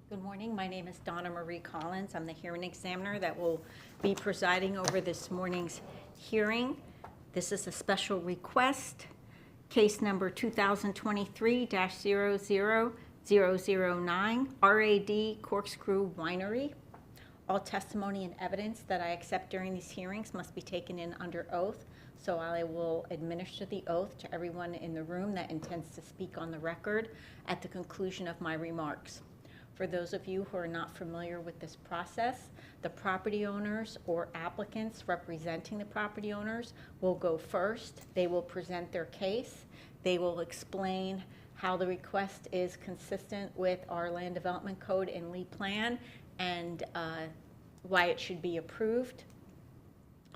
Good morning. My name is Donna Marie Collins. I'm the hearing examiner that will be presiding over this morning's hearing. This is a special request, case number 2023-00009, RAD Corkscrew Winery. All testimony and evidence that I accept during these hearings must be taken in under oath, so I will administer the oath to everyone in the room that intends to speak on the record at the conclusion of my remarks. For those of you who are not familiar with this process, the property owners or applicants representing the property owners will go first. They will present their case. They will explain how the request is consistent with our land development code and Lee plan and why it should be approved.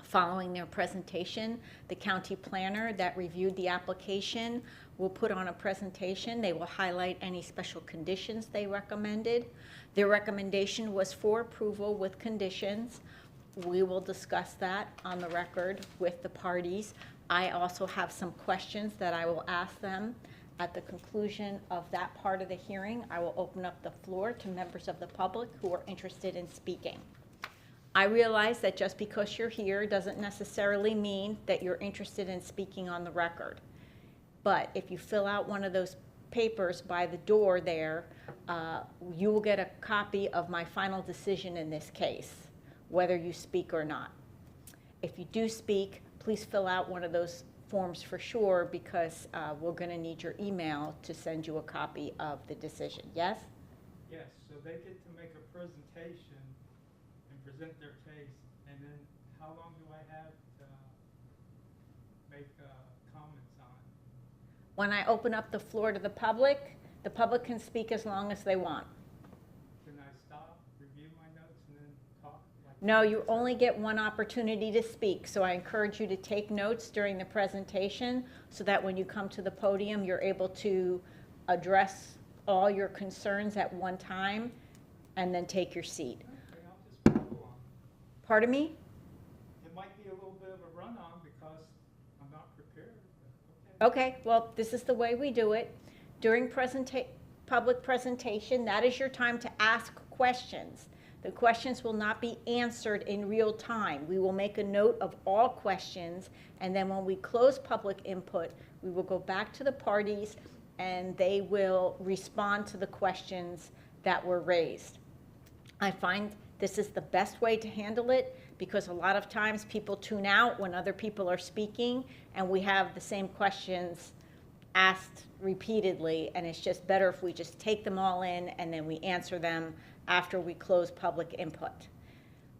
Following their presentation, the county planner that reviewed the application will put on a presentation. They will highlight any special conditions they recommended. Their recommendation was for approval with conditions. We will discuss that on the record with the parties. I also have some questions that I will ask them. At the conclusion of that part of the hearing, I will open up the floor to members of the public who are interested in speaking. I realize that just because you're here doesn't necessarily mean that you're interested in speaking on the record. But if you fill out one of those papers by the door there, you will get a copy of my final decision in this case, whether you speak or not. If you do speak, please fill out one of those forms for sure, because we're going to need your email to send you a copy of the decision. Yes? Yes, so they get to make a presentation and present their case, and then how long do I have to make comments on it? When I open up the floor to the public can speak as long as they want. Can I stop, review my notes, and then talk? No, you only get one opportunity to speak, so I encourage you to take notes during the presentation so that when you come to the podium, you're able to address all your concerns at one time and then take your seat. Okay, I'll just follow on. Pardon me? It might be a little bit of a run-on because I'm not prepared, but okay. Okay, well, this is the way we do it. During public presentation, that is your time to ask questions. The questions will not be answered in real time. We will make a note of all questions, and then when we close public input, we will go back to the parties and they will respond to the questions that were raised. I find this is the best way to handle it because a lot of times people tune out when other people are speaking and we have the same questions asked repeatedly, and it's just better if we just take them all in and then we answer them after we close public input.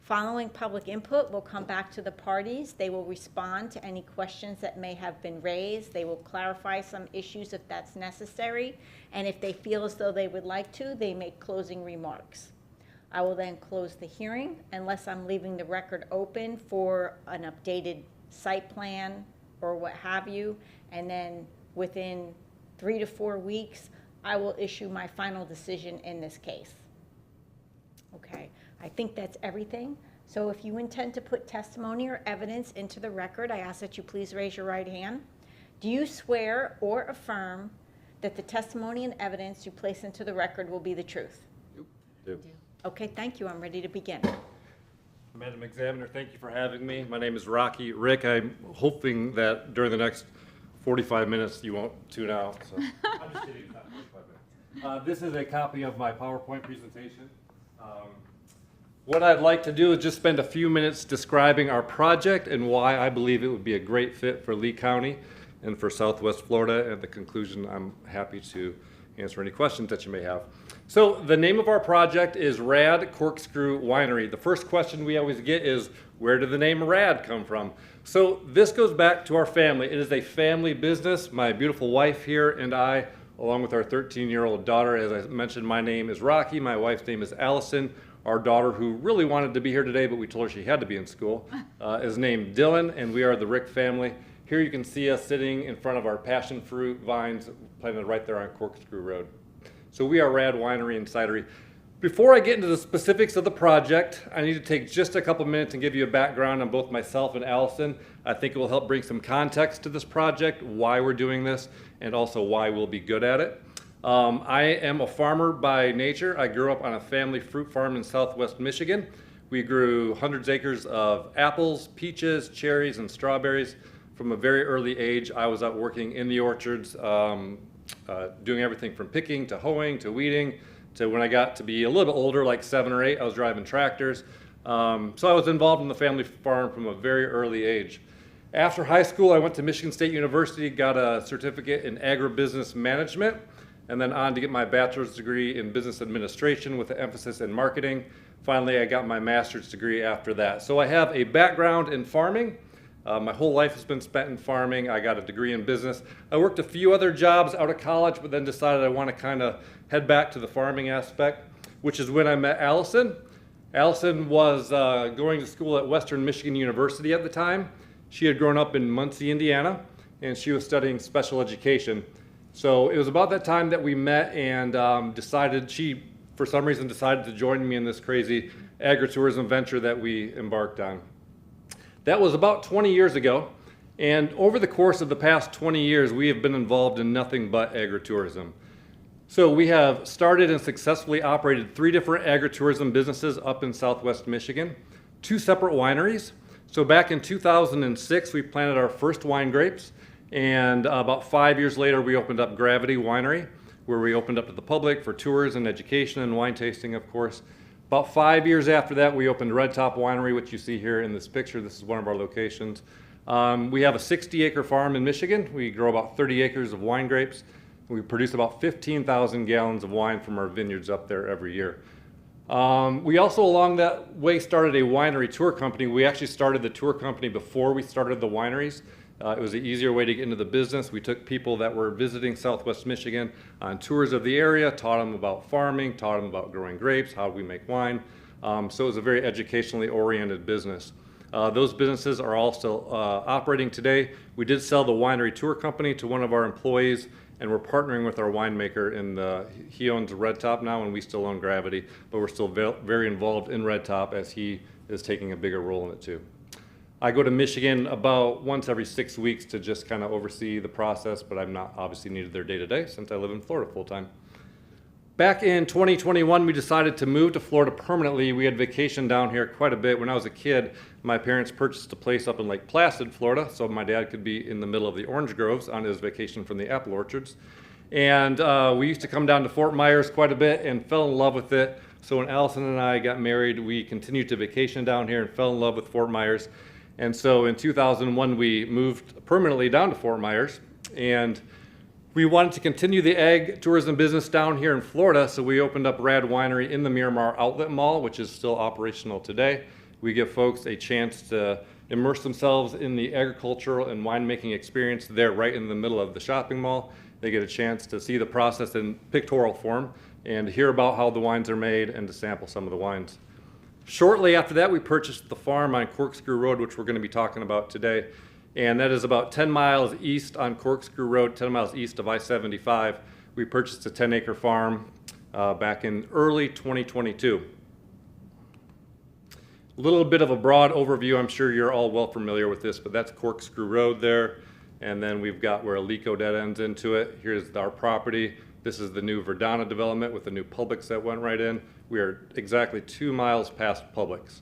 Following public input, we'll come back to the parties. They will respond to any questions that may have been raised. They will clarify some issues if that's necessary, and if they feel as though they would like to, they make closing remarks. I will then close the hearing unless I'm leaving the record open for an updated site plan or what have you, and then within 3 to 4 weeks, I will issue my final decision in this case. Okay, I think that's everything. So if you intend to put testimony or evidence into the record, I ask that you please raise your right hand. Do you swear or affirm that the testimony and evidence you place into the record will be the truth? Do. Okay, thank you. I'm ready to begin. Madam Examiner, thank you for having me. My name is Rocky Rick. I'm hoping that during the next 45 minutes you won't tune out. So. I'm just kidding, it's not 45 minutes. This is a copy of my PowerPoint presentation. What I'd like to do is just spend a few minutes describing our project and why I believe it would be a great fit for Lee County and for Southwest Florida. At the conclusion, I'm happy to answer any questions that you may have. So the name of our project is RAD Corkscrew Winery. The first question we always get is, where did the name RAD come from? So this goes back to our family. It is a family business. My beautiful wife here and I, along with our 13-year-old daughter, as I mentioned, my name is Rocky. My wife's name is Allison. Our daughter, who really wanted to be here today, but we told her she had to be in school, is named Dylan, and we are the Rick family. Here you can see us sitting in front of our passion fruit vines planted right there on Corkscrew Road. So we are RAD Winery and Cidery. Before I get into the specifics of the project, I need to take just a couple minutes and give you a background on both myself and Allison. I think it will help bring some context to this project, why we're doing this, and also why we'll be good at it. I am a farmer by nature. I grew up on a family fruit farm in southwest Michigan. We grew hundreds of acres of apples, peaches, cherries, and strawberries. From a very early age, I was out working in the orchards, doing everything from picking to hoeing to weeding to when I got to be a little bit older, like 7 or 8, I was driving tractors. So I was involved in the family farm from a very early age. After high school, I went to Michigan State University, got a certificate in agribusiness management, and then on to get my bachelor's degree in business administration with an emphasis in marketing. Finally, I got my master's degree after that. So I have a background in farming. My whole life has been spent in farming. I got a degree in business. I worked a few other jobs out of college, but then decided I want to kind of head back to the farming aspect, which is when I met Allison. Allison was going to school at Western Michigan University at the time. She had grown up in Muncie, Indiana, and she was studying special education. So it was about that time that we met and she, for some reason, decided to join me in this crazy agritourism venture that we embarked on. That was about 20 years ago, and over the course of the past 20 years, we have been involved in nothing but agritourism. So we have started and successfully operated 3 different agritourism businesses up in southwest Michigan, 2 separate wineries. So back in 2006, we planted our first wine grapes, and about 5 years later, we opened up Gravity Winery, where we opened up to the public for tours and education and wine tasting, of course. About 5 years after that, we opened Red Top Winery, which you see here in this picture. This is one of our locations. We have a 60-acre farm in Michigan. We grow about 30 acres of wine grapes. We produce about 15,000 gallons of wine from our vineyards up there every year. We also, along that way, started a winery tour company. We actually started the tour company before we started the wineries. It was an easier way to get into the business. We took people that were visiting southwest Michigan on tours of the area, taught them about farming, taught them about growing grapes, how we make wine. So it was a very educationally oriented business. Those businesses are all still operating today. We did sell the winery tour company to one of our employees, and we're partnering with our winemaker he owns Red Top now, and we still own Gravity, but we're still very involved in Red Top as he is taking a bigger role in it too. I go to Michigan about once every 6 weeks to just kind of oversee the process, but I'm not obviously needed there day to day since I live in Florida full time. Back in 2021, we decided to move to Florida permanently. We had vacationed down here quite a bit. When I was a kid, my parents purchased a place up in Lake Placid, Florida, so my dad could be in the middle of the orange groves on his vacation from the apple orchards. And we used to come down to Fort Myers quite a bit and fell in love with it. So when Allison and I got married, we continued to vacation down here and fell in love with Fort Myers. And so in 2001, we moved permanently down to Fort Myers, and we wanted to continue the ag tourism business down here in Florida, so we opened up RAD Winery in the Miramar Outlet Mall, which is still operational today. We give folks a chance to immerse themselves in the agricultural and winemaking experience there right in the middle of the shopping mall. They get a chance to see the process in pictorial form and hear about how the wines are made and to sample some of the wines. Shortly after that, we purchased the farm on Corkscrew Road, which we're going to be talking about today. And that is about 10 miles east on Corkscrew Road, 10 miles east of I-75. We purchased a 10-acre farm back in early 2022. A little bit of a broad overview. I'm sure you're all well familiar with this, but that's Corkscrew Road there. And then we've got where Alico dead ends into it. Here's our property. This is the new Verdana development with the new Publix that went right in. We are exactly 2 miles past Publix.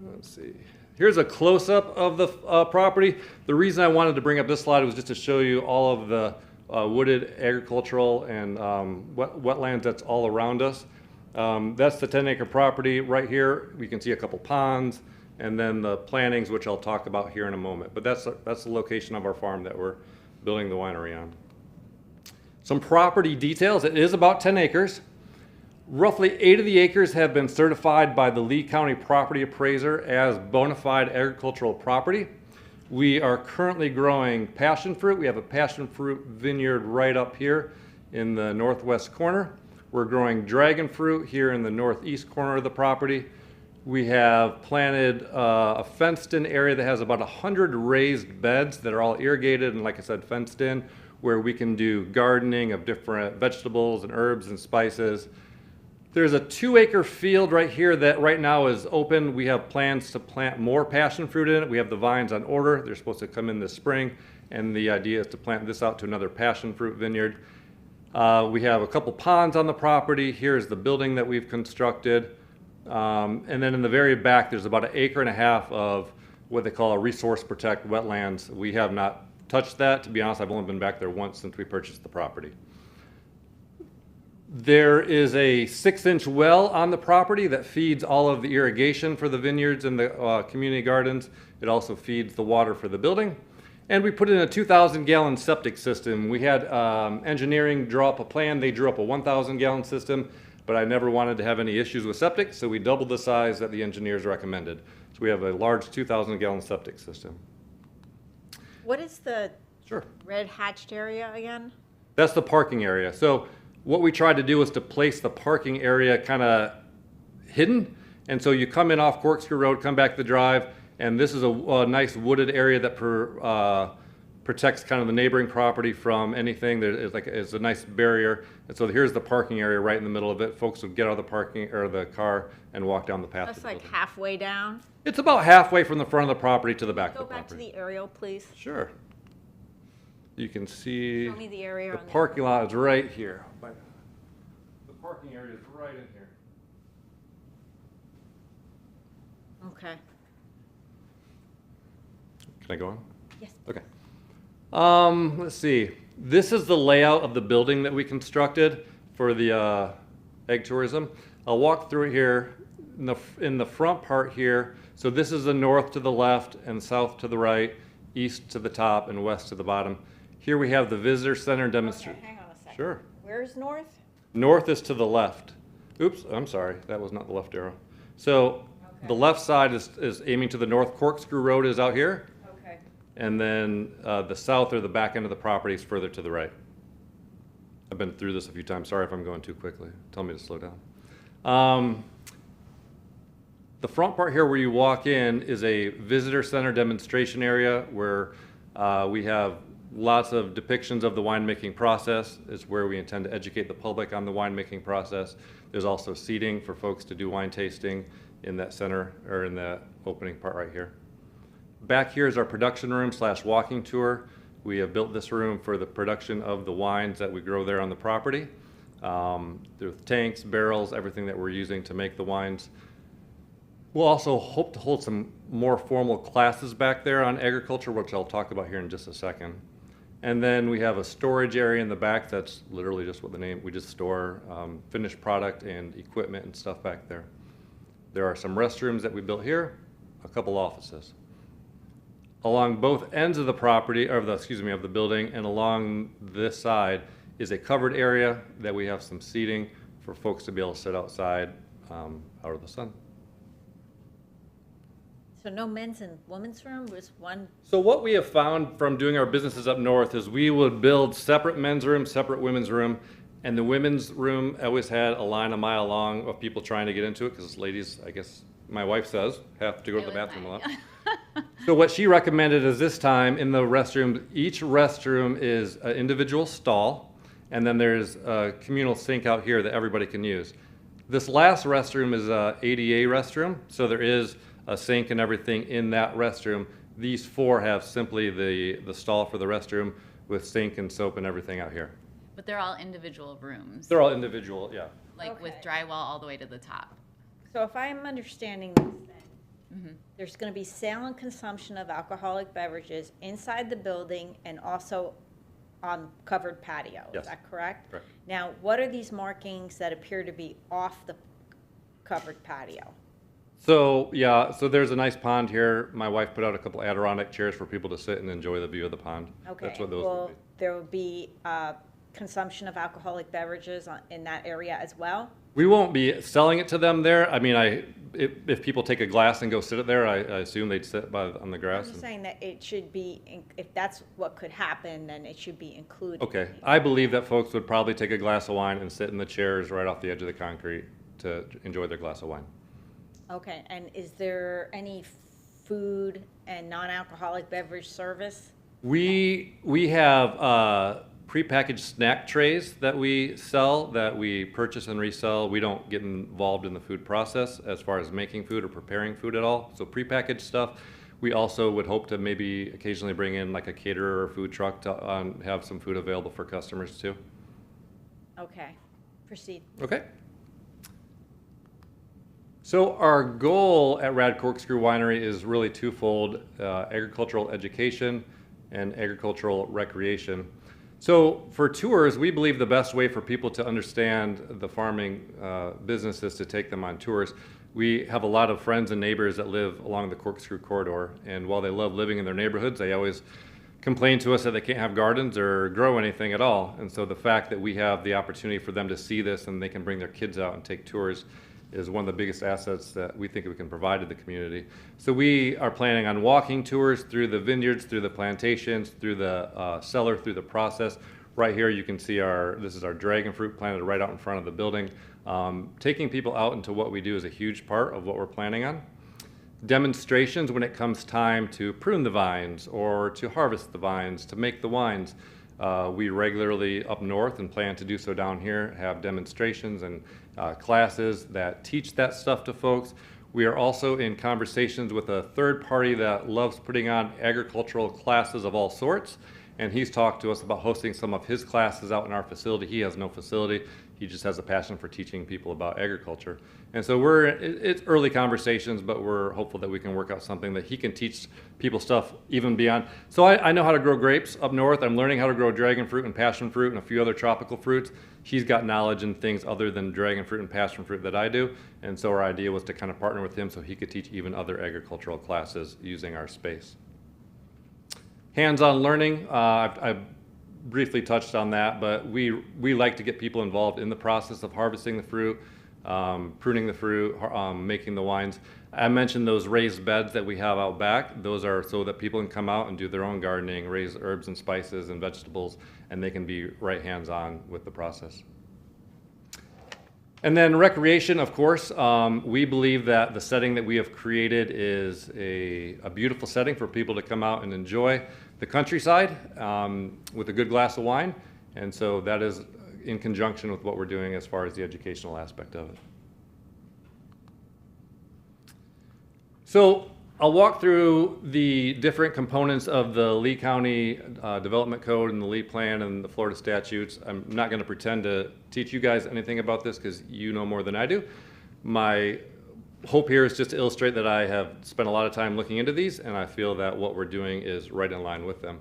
Let's see. Here's a close-up of the property. The reason I wanted to bring up this slide was just to show you all of the wooded agricultural and wetlands that's all around us. That's the 10-acre property right here. We can see a couple ponds and then the plantings, which I'll talk about here in a moment. But that's the location of our farm that we're building the winery on. Some property details. It is about 10 acres. Roughly 8 of the acres have been certified by the Lee County Property Appraiser as bona fide agricultural property. We are currently growing passion fruit. We have a passion fruit vineyard right up here in the northwest corner. We're growing dragon fruit here in the northeast corner of the property. We have planted a fenced-in area that has about 100 raised beds that are all irrigated and, like I said, fenced in, where we can do gardening of different vegetables and herbs and spices. There's a 2-acre field right here that right now is open. We have plans to plant more passion fruit in it. We have the vines on order. They're supposed to come in this spring. and the idea is to plant this out to another passion fruit vineyard. We have a couple ponds on the property. Here's the building that we've constructed. And then in the very back, there's about 1.5 acres of what they call a resource protect wetlands. We have not touched that. To be honest, I've only been back there once since we purchased the property. There is a 6-inch well on the property that feeds all of the irrigation for the vineyards and the community gardens. It also feeds the water for the building. And we put in a 2,000-gallon septic system. We had engineering draw up a plan. They drew up a 1,000-gallon system, but I never wanted to have any issues with septic, so we doubled the size that the engineers recommended. So we have a large 2,000-gallon septic system. What is the Sure. red hatched area again? That's the parking area. So what we tried to do was to place the parking area kind of hidden. And so you come in off Corkscrew Road, come back the drive, and this is a nice wooded area that protects kind of the neighboring property from anything. It's a nice barrier. And so here's the parking area right in the middle of it. Folks would get out of the parking or the car and walk down the path. That's like halfway down. It's about halfway from the front of the property to the back of Go the back to property. the aerial, please. Sure. You can see Show me the area the on the parking lot is right here. The parking area is right in here. Okay. Can I go on? Yes. Okay. Let's see. This is the layout of the building that we constructed for the egg tourism. I'll walk through it here in the front part here. So this is the north to the left and south to the right, east to the top and west to the bottom. Here we have the visitor center demonstration. Okay, hang on a second. Sure. Where's north? North is to the left. Oops, I'm sorry. That was not the left arrow. So the left side is aiming to the north. Corkscrew Road is out here. Okay. And then the south or the back end of the property is further to the right. I've been through this a few times. Sorry if I'm going too quickly. Tell me to slow down. The front part here where you walk in is a visitor center demonstration area where we have lots of depictions of the winemaking process. It's where we intend to educate the public on the winemaking process. There's also seating for folks to do wine tasting in that center or in the opening part right here. Back here is our production room / walking tour. We have built this room for the production of the wines that we grow there on the property. There's tanks, barrels, everything that we're using to make the wines. We'll also hope to hold some more formal classes back there on agriculture, which I'll talk about here in just a second. And then we have a storage area in the back that's literally just what the name, we just store finished product and equipment and stuff back there. There are some restrooms that we built here, a couple offices. Along both ends of the property, or of the building, and along this side is a covered area that we have some seating for folks to be able to sit outside out of the sun. So no men's and women's room, was one? So what we have found from doing our businesses up north is we would build separate men's room, separate women's room, and the women's room always had a line a mile long of people trying to get into it because ladies, I guess my wife says, have to go to the bathroom a lot. So what she recommended is this time in the restroom, each restroom is an individual stall, and then there's a communal sink out here that everybody can use. This last restroom is a ADA restroom, so there is a sink and everything in that restroom. These four have simply the stall for the restroom with sink and soap and everything out here. But they're all individual rooms. They're all individual, yeah. Like with Okay. drywall all the way to the top. So if I'm understanding this then, there's going to be sale and consumption of alcoholic beverages inside the building and also on covered patio. Yes. Is that correct? Correct. Now, what are these markings that appear to be off the covered patio? So, yeah, so there's a nice pond here. My wife put out a couple Adirondack chairs for people to sit and enjoy the view of the pond. Okay. That's what those Will would be. there will be consumption of alcoholic beverages in that area as well? We won't be selling it to them there. I mean, if people take a glass and go sit it there, I assume they'd sit on the I'm grass. just and- saying that it should be, if that's what could happen, then it should be included. Okay, I believe that folks would probably take a glass of wine and sit in the chairs right off the edge of the concrete to enjoy their glass of wine. Okay, and is there any food and non-alcoholic beverage service? We have prepackaged snack trays that we sell, that we purchase and resell. We don't get involved in the food process as far as making food or preparing food at all. So prepackaged stuff. We also would hope to maybe occasionally bring in like a caterer or food truck to have some food available for customers too. Okay, proceed. Okay. So our goal at RAD Corkscrew Winery is really twofold, agricultural education and agricultural recreation. So for tours, we believe the best way for people to understand the farming business is to take them on tours. We have a lot of friends and neighbors that live along the Corkscrew corridor, and while they love living in their neighborhoods, they always complain to us that they can't have gardens or grow anything at all. And so the fact that we have the opportunity for them to see this and they can bring their kids out and take tours is one of the biggest assets that we think we can provide to the community. So we are planning on walking tours through the vineyards, through the plantations, through the cellar, through the process. Right here you can see this is our dragon fruit planted right out in front of the building. Taking people out into what we do is a huge part of what we're planning on. Demonstrations when it comes time to prune the vines or to harvest the vines, to make the wines. We regularly up north and plan to do so down here, have demonstrations and classes that teach that stuff to folks. We are also in conversations with a third party that loves putting on agricultural classes of all sorts, and he's talked to us about hosting some of his classes out in our facility. He has no facility. He just has a passion for teaching people about agriculture. And so it's early conversations, but we're hopeful that we can work out something that he can teach people stuff even beyond. So I know how to grow grapes up north. I'm learning how to grow dragon fruit and passion fruit and a few other tropical fruits. He's got knowledge in things other than dragon fruit and passion fruit that I do. And so our idea was to kind of partner with him so he could teach even other agricultural classes using our space. Hands-on learning, I briefly touched on that, but we like to get people involved in the process of harvesting the fruit, pruning the fruit, making the wines. I mentioned those raised beds that we have out back. Those are so that people can come out and do their own gardening, raise herbs and spices and vegetables, and they can be right hands-on with the process. And then recreation, of course, we believe that the setting that we have created is a beautiful setting for people to come out and enjoy the countryside with a good glass of wine. And so that is in conjunction with what we're doing as far as the educational aspect of it. So I'll walk through the different components of the Lee County Development Code and the Lee Plan and the Florida statutes. I'm not going to pretend to teach you guys anything about this because you know more than I do. My hope here is just to illustrate that I have spent a lot of time looking into these, and I feel that what we're doing is right in line with them.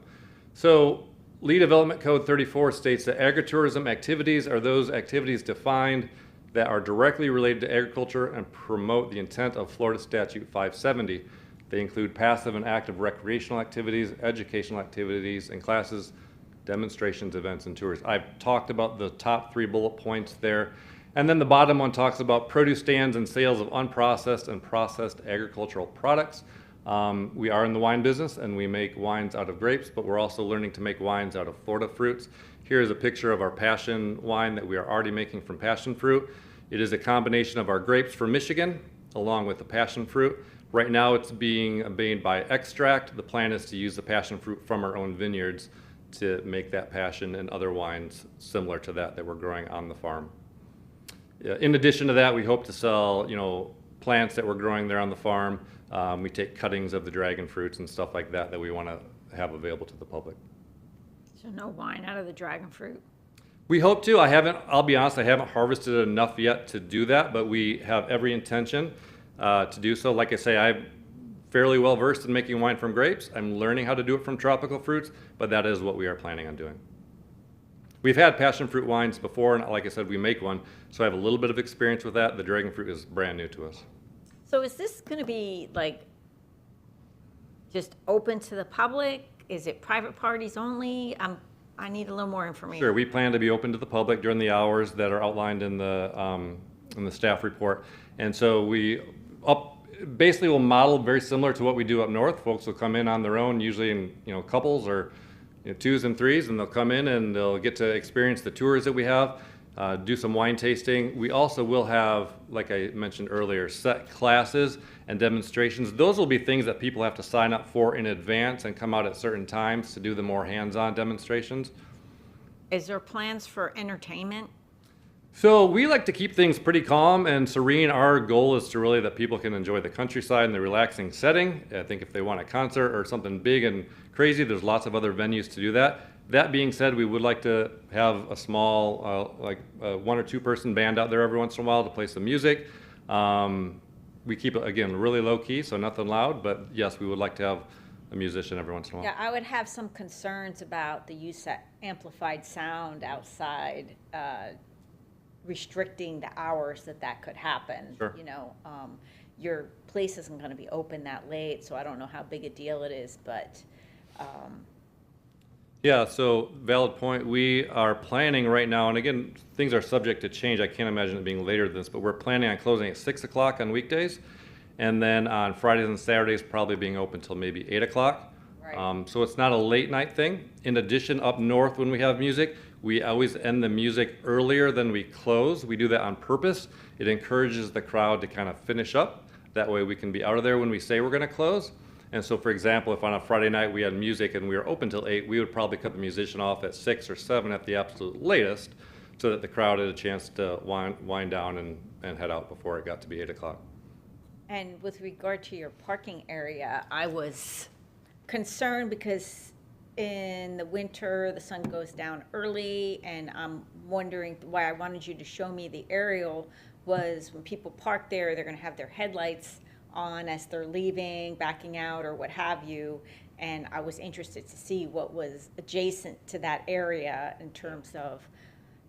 So Lee Development Code 34 states that agritourism activities are those activities defined that are directly related to agriculture and promote the intent of Florida Statute 570. They include passive and active recreational activities, educational activities, and classes, demonstrations, events, and tours. I've talked about the top 3 bullet points there. And then the bottom one talks about produce stands and sales of unprocessed and processed agricultural products. We are in the wine business and we make wines out of grapes, but we're also learning to make wines out of Florida fruits. Here is a picture of our passion wine that we are already making from passion fruit. It is a combination of our grapes from Michigan along with the passion fruit. Right now it's being made by extract. The plan is to use the passion fruit from our own vineyards to make that passion and other wines similar to that we're growing on the farm. In addition to that, we hope to sell, plants that we're growing there on the farm. We take cuttings of the dragon fruits and stuff like that we want to have available to the public. So no wine out of the dragon fruit? We hope to. I'll be honest, I haven't harvested enough yet to do that, but we have every intention to do so. Like I say, I'm fairly well versed in making wine from grapes. I'm learning how to do it from tropical fruits, but that is what we are planning on doing. We've had passion fruit wines before, and like I said, we make one, so I have a little bit of experience with that. The dragon fruit is brand new to us. So is this going to be just open to the public? Is it private parties only? I need a little more information. Sure, we plan to be open to the public during the hours that are outlined in the staff report. And so we basically will model very similar to what we do up north. Folks will come in on their own, usually in couples or 2s and 3s, and they'll come in and they'll get to experience the tours that we have, do some wine tasting. We also will have, like I mentioned earlier, set classes and demonstrations. Those will be things that people have to sign up for in advance and come out at certain times to do the more hands-on demonstrations. Is there plans for entertainment? So we like to keep things pretty calm and serene. Our goal is to really that people can enjoy the countryside in the relaxing setting. I think if they want a concert or something big and crazy, there's lots of other venues to do that. That being said, we would like to have a small, one or two person band out there every once in a while to play some music. We keep it, again, really low key, so nothing loud, but yes, we would like to have a musician every once in a while. Yeah, I would have some concerns about the use of amplified sound outside, restricting the hours that could happen. Sure. You know, your place isn't going to be open that late, so I don't know how big a deal it is, but Yeah, so valid point. We are planning right now, and again, things are subject to change. I can't imagine it being later than this, but we're planning on closing at 6 o'clock on weekdays, and then on Fridays and Saturdays, probably being open till maybe 8 o'clock. Right. So it's not a late night thing. In addition, up north when we have music, we always end the music earlier than we close. We do that on purpose. It encourages the crowd to kind of finish up. That way we can be out of there when we say we're going to close. And so, for example, if on a Friday night we had music and we were open till 8, we would probably cut the musician off at 6 or 7 at the absolute latest, so that the crowd had a chance to wind down and head out before it got to be 8 o'clock. And with regard to your parking area, I was concerned because in the winter, the sun goes down early, and I'm wondering why I wanted you to show me the aerial was when people park there, they're gonna have their headlights on as they're leaving, backing out, or what have you. And I was interested to see what was adjacent to that area in terms of,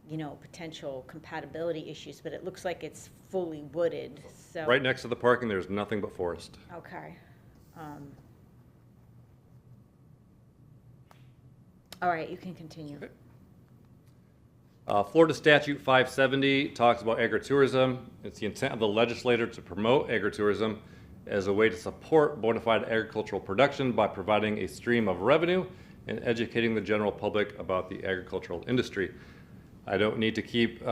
you know, potential compatibility issues, but it looks like it's fully wooded, so. Right next to the parking, there's nothing but forest. Okay. All right, you can continue. Florida Statute 570 talks about agritourism. It's the intent of the legislature to promote agritourism as a way to support bona fide agricultural production by providing a stream of revenue and educating the general public about the agricultural industry. I don't need to keep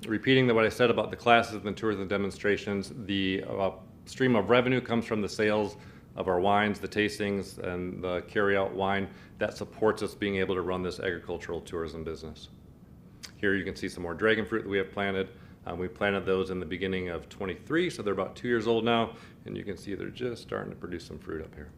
repeating what I said about the classes and the tours and demonstrations. The stream of revenue comes from the sales of our wines, the tastings, and the carry-out wine that supports us being able to run this agricultural tourism business. Here you can see some more dragon fruit that we have planted. We planted those in the beginning of 23, so they're about 2 years old now, and you can see they're just starting to produce some fruit up here.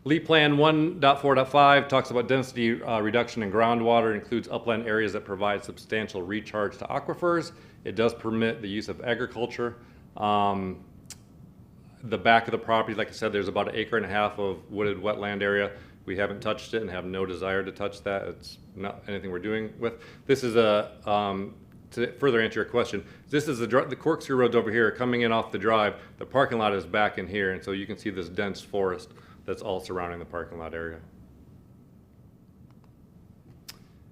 LEAP Plan 1.4.5 talks about density reduction in groundwater. It includes upland areas that provide substantial recharge to aquifers. It does permit the use of agriculture. The back of the property, like I said, there's about 1.5 acres of wooded wetland area. We haven't touched it and have no desire to touch that. It's not anything we're doing with. This is a, to further answer your question, this is the corkscrew road's over here coming in off the drive. The parking lot is back in here, and so you can see this dense forest that's all surrounding the parking lot area.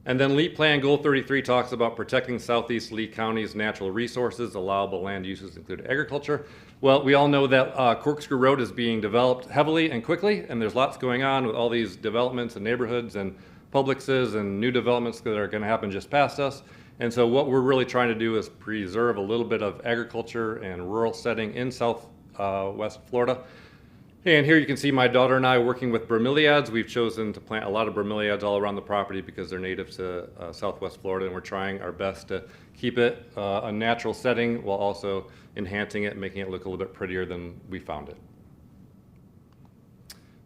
And then LEAP Plan Goal 33 talks about protecting Southeast Lee County's natural resources. Allowable land uses include agriculture. Well, we all know that Corkscrew Road is being developed heavily and quickly, and there's lots going on with all these developments and neighborhoods and Publixes and new developments that are going to happen just past us. And so what we're really trying to do is preserve a little bit of agriculture and rural setting in Southwest Florida. And here you can see my daughter and I working with bromeliads. We've chosen to plant a lot of bromeliads all around the property because they're native to Southwest Florida, and we're trying our best to keep it a natural setting while also enhancing it, making it look a little bit prettier than we found it.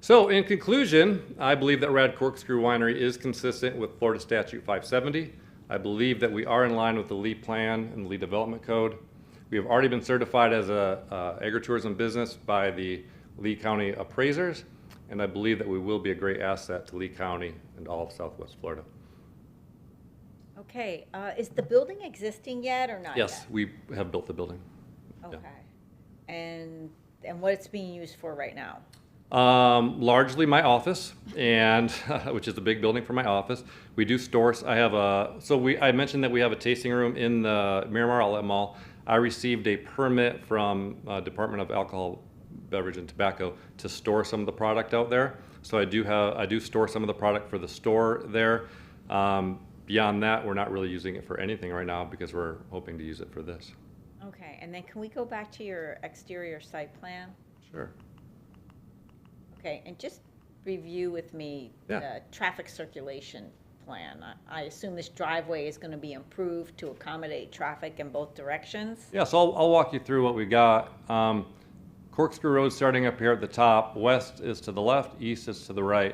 So in conclusion, I believe that RAD Corkscrew Winery is consistent with Florida Statute 570. I believe that we are in line with the LEAP Plan and the Lee Development Code. We have already been certified as a agritourism business by the Lee County appraisers, and I believe that we will be a great asset to Lee County and all of Southwest Florida. Okay, is the building existing yet or not yet? Yes, we have built the building. Okay. And what it's being used for right now? Largely my office, and which is a big building for my office. We do stores. I have I mentioned that we have a tasting room in the Miramar Outlet Mall. I received a permit from Department of Alcohol, Beverage and Tobacco to store some of the product out there. So I do store some of the product for the store there. Beyond that, we're not really using it for anything right now because we're hoping to use it for this. Okay, and then can we go back to your exterior site plan? Sure. Okay, and just review with me Yeah. the traffic circulation plan? I assume this driveway is going to be improved to accommodate traffic in both directions? Yeah, so I'll walk you through what we got. Corkscrew Road starting up here at the top. West is to the left, east is to the right.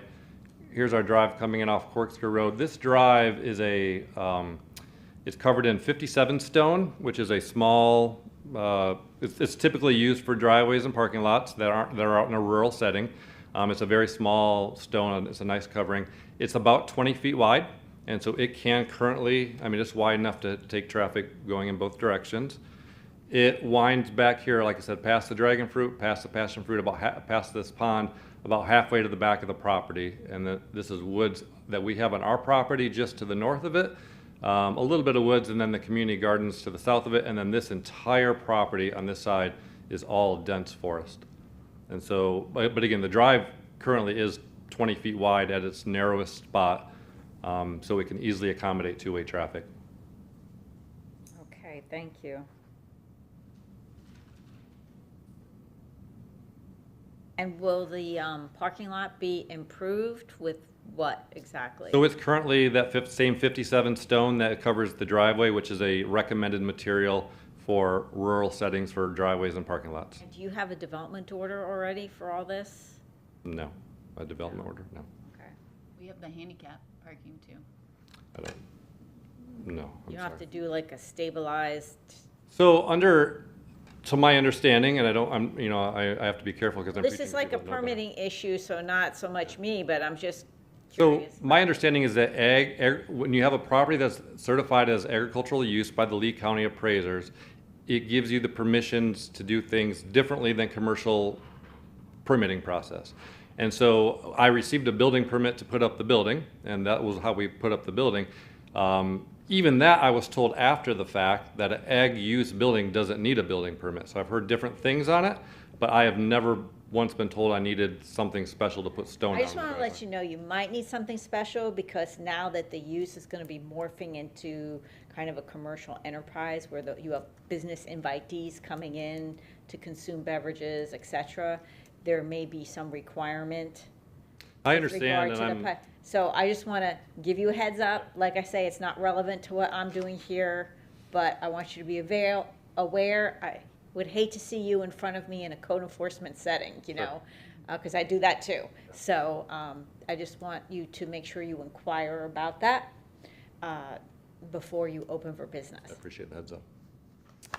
Here's our drive coming in off Corkscrew Road. This drive is it's covered in 57 stone, which is a small, it's typically used for driveways and parking lots that are out in a rural setting. It's a very small stone, it's a nice covering. It's about 20 feet wide, and so it can currently, I mean, it's wide enough to take traffic going in both directions. It winds back here, like I said, past the dragon fruit, past the passion fruit, about past this pond, about halfway to the back of the property. And this is woods that we have on our property just to the north of it. A little bit of woods, and then the community gardens to the south of it. And then this entire property on this side is all dense forest. And so, but again, the drive currently is 20 feet wide at its narrowest spot, so it can easily accommodate two-way traffic. Okay, thank you. And will the parking lot be improved with what exactly? So it's currently that same 57 stone that covers the driveway, which is a recommended material for rural settings for driveways and parking lots. And do you have a development order already for all this? No, a development order, no. Okay. We have the handicap parking too. I don't, no, I'm You have to sorry. do like a stabilized, So to my understanding, and I have to be careful because I'm this preaching is to like a people who know better. permitting issue, so not so much me, but I'm just So curious. my understanding is that when you have a property that's certified as agricultural use by the Lee County appraisers, it gives you the permissions to do things differently than commercial permitting process. And so I received a building permit to put up the building, and that was how we put up the building. Even that, I was told after the fact that an ag use building doesn't need a building permit. So I've heard different things on it, but I have never once been told I needed something special to put stone I down. just want to let you know, you might need something special because now that the use is going to be morphing into kind of a commercial enterprise where you have business invitees coming in to consume beverages, et cetera, there may be some requirement. I with regard understand, and to the I'm, So I just want to give you a heads up. Like I say, it's not relevant to what I'm doing here, but I want you to be aware. I would hate to see you in front of me in a code enforcement setting, because I do that too. So I just want you to make sure you inquire about that before you open for business. I appreciate the heads up.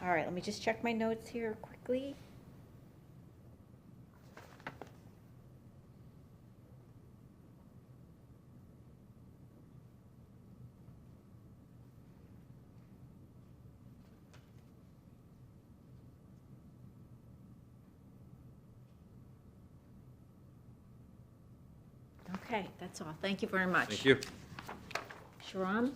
All right, let me just check my notes here quickly. Okay, that's all. Thank you very much. Thank you. Sharon?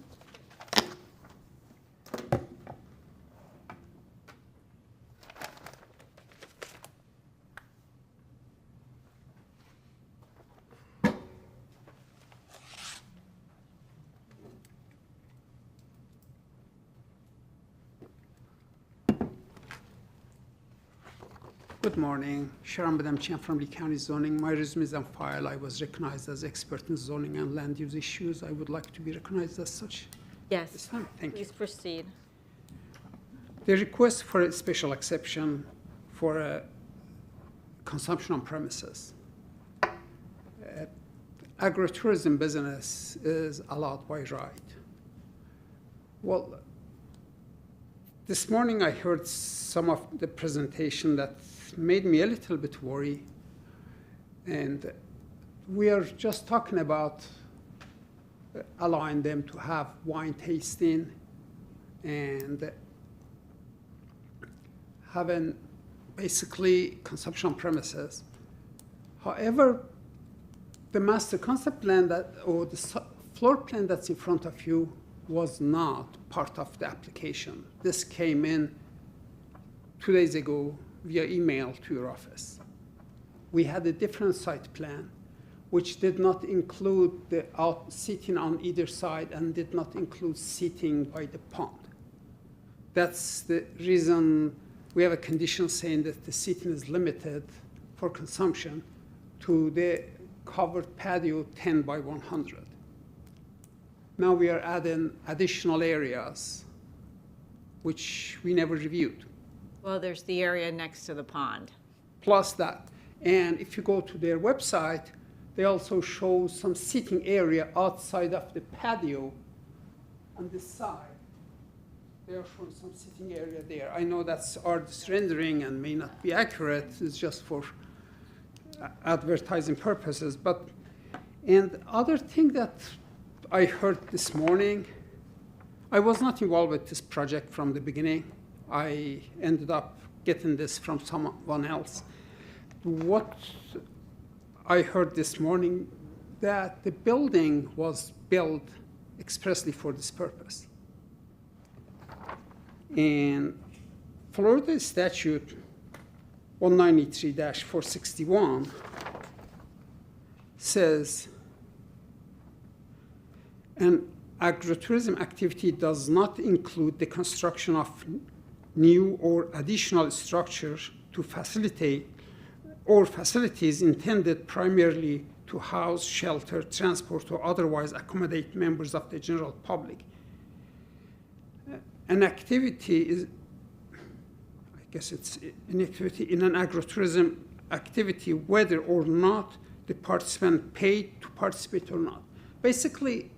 Good morning. Sharon Badamchian from Lee County Zoning. My resume is on file. I was recognized as expert in zoning and land use issues. I would like to be recognized as such. Yes. This time. Thank you. Please proceed. The request for a special exception for a consumption on premises. Agritourism business is allowed by right. Well, this morning I heard some of the presentation that made me a little bit worried. And we are just talking about allowing them to have wine tasting and having basically consumption on premises. However, the master concept plan or the floor plan that's in front of you was not part of the application. This came in 2 days ago via email to your office. We had a different site plan, which did not include the seating on either side and did not include seating by the pond. That's the reason we have a condition saying that the seating is limited for consumption to the covered patio 10 by 100. now we are adding additional areas, which we never reviewed. Well, there's the area next to the pond. Plus that. And if you go to their website, they also show some seating area outside of the patio on this side. They are showing some seating area there. I know that's artist rendering and may not be accurate. It's just for advertising purposes. And other thing that I heard this morning, I was not involved with this project from the beginning. I ended up getting this from someone else. What I heard this morning, that the building was built expressly for this purpose. And Florida statute 193-461 says an agritourism activity does not include the construction of new or additional structures to facilitate or facilities intended primarily to house, shelter, transport, or otherwise accommodate members of the general public. An activity is, I guess it's an activity in an agritourism activity, whether or not the participant paid to participate or not. Basically,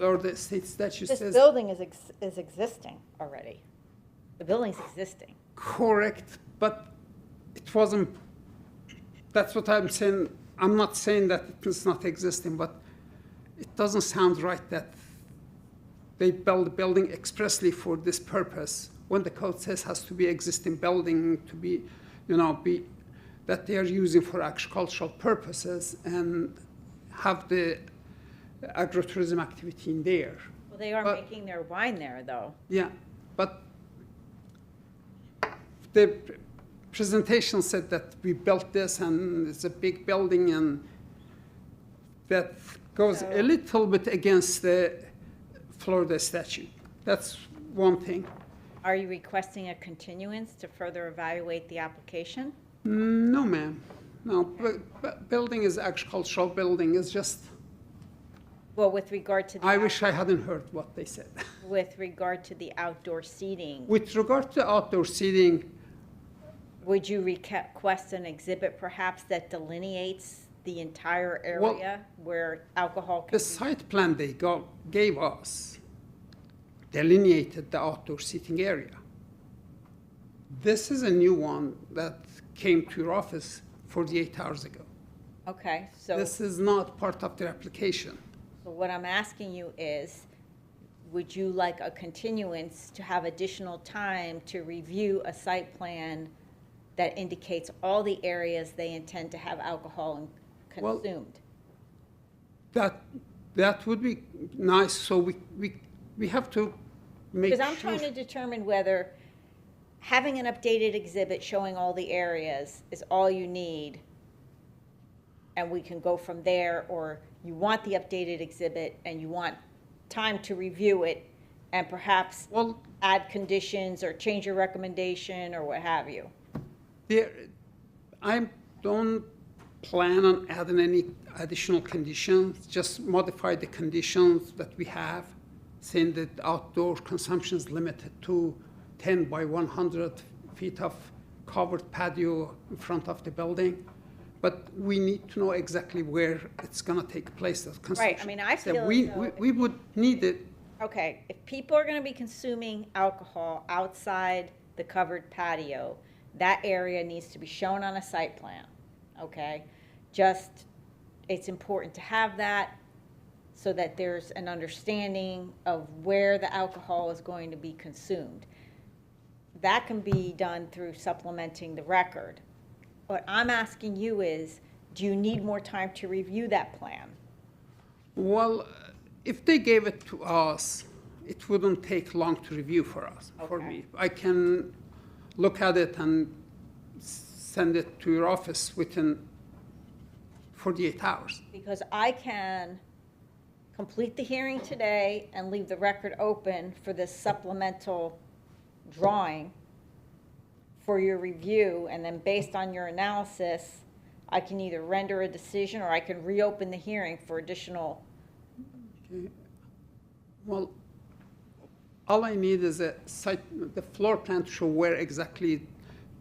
or the state statute This says. building is existing already. The building's existing. Correct, but it wasn't, that's what I'm saying. I'm not saying that it's not existing, but it doesn't sound right that they build the building expressly for this purpose when the code says has to be existing building to be, that they are using for agricultural purposes and have the agritourism activity in there. Well, they are But- making their wine there, though. Yeah, but the presentation said that we built this and it's a big building, and that goes a little bit against the Florida statute. That's one thing. Are you requesting a continuance to further evaluate the application? No, ma'am. No, building is agricultural building. It's just, Well, with regard to the. I wish I hadn't heard what they said. With regard to the outdoor seating, With regard to outdoor seating, would you request an exhibit perhaps that delineates the entire area where alcohol can the be? site plan they gave us delineated the outdoor seating area. This is a new one that came to your office 48 hours ago. Okay, so This is not part of their application. what I'm asking you is, would you like a continuance to have additional time to review a site plan that indicates all the areas they intend to have alcohol Well, consumed? That would be nice, so we have to make Because I'm sure. trying to determine whether having an updated exhibit showing all the areas is all you need, and we can go from there, or you want the updated exhibit and you want time to review it and perhaps Well, add conditions or change your recommendation or what have you. I don't plan on adding any additional conditions, just modify the conditions that we have, saying that outdoor consumption is limited to 10 by 100 feet of covered patio in front of the building. But we need to know exactly where it's going to take place, that consumption. Right, I mean, I So feel as we though- we would need it. Okay, if people are gonna be consuming alcohol outside the covered patio, that area needs to be shown on a site plan, okay? Just, it's important to have that so that there's an understanding of where the alcohol is going to be consumed. That can be done through supplementing the record. What I'm asking you is, do you need more time to review that plan? Well, if they gave it to us, it wouldn't take long to review for us, for Okay. me. I can look at it and send it to your office within 48 hours. Because I can complete the hearing today and leave the record open for this supplemental drawing for your review, and then based on your analysis, I can either render a decision or I can reopen the hearing for additional, Okay. Well, all I need is a site, the floor plan to show where exactly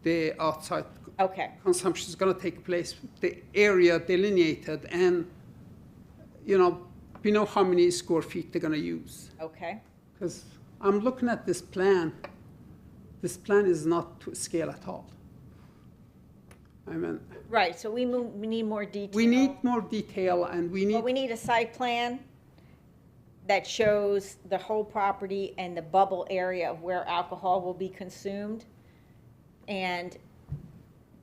the outside okay, consumption is going to take place, the area delineated, and, we know how many square feet they're going to use. okay. Because I'm looking at this plan. This plan is not to scale at all. I mean, Right, so we need more detail. we need more detail, and we Well, we need, need a site plan that shows the whole property and the bubble area of where alcohol will be consumed. And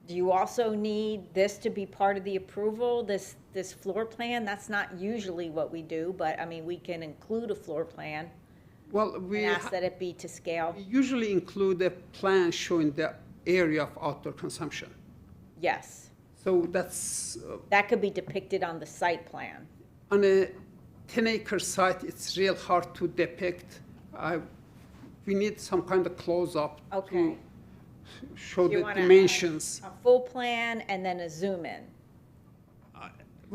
do you also need this to be part of the approval, this floor plan? That's not usually what we do, but I mean, we can include a floor plan well, and we ask that it be to scale. usually include a plan showing the area of outdoor consumption. Yes, So that's, that could be depicted on the site plan. on a 10-acre site, it's real hard to depict. We need some kind of close-up Okay. to show You the wanna dimensions. A full plan and then a zoom in.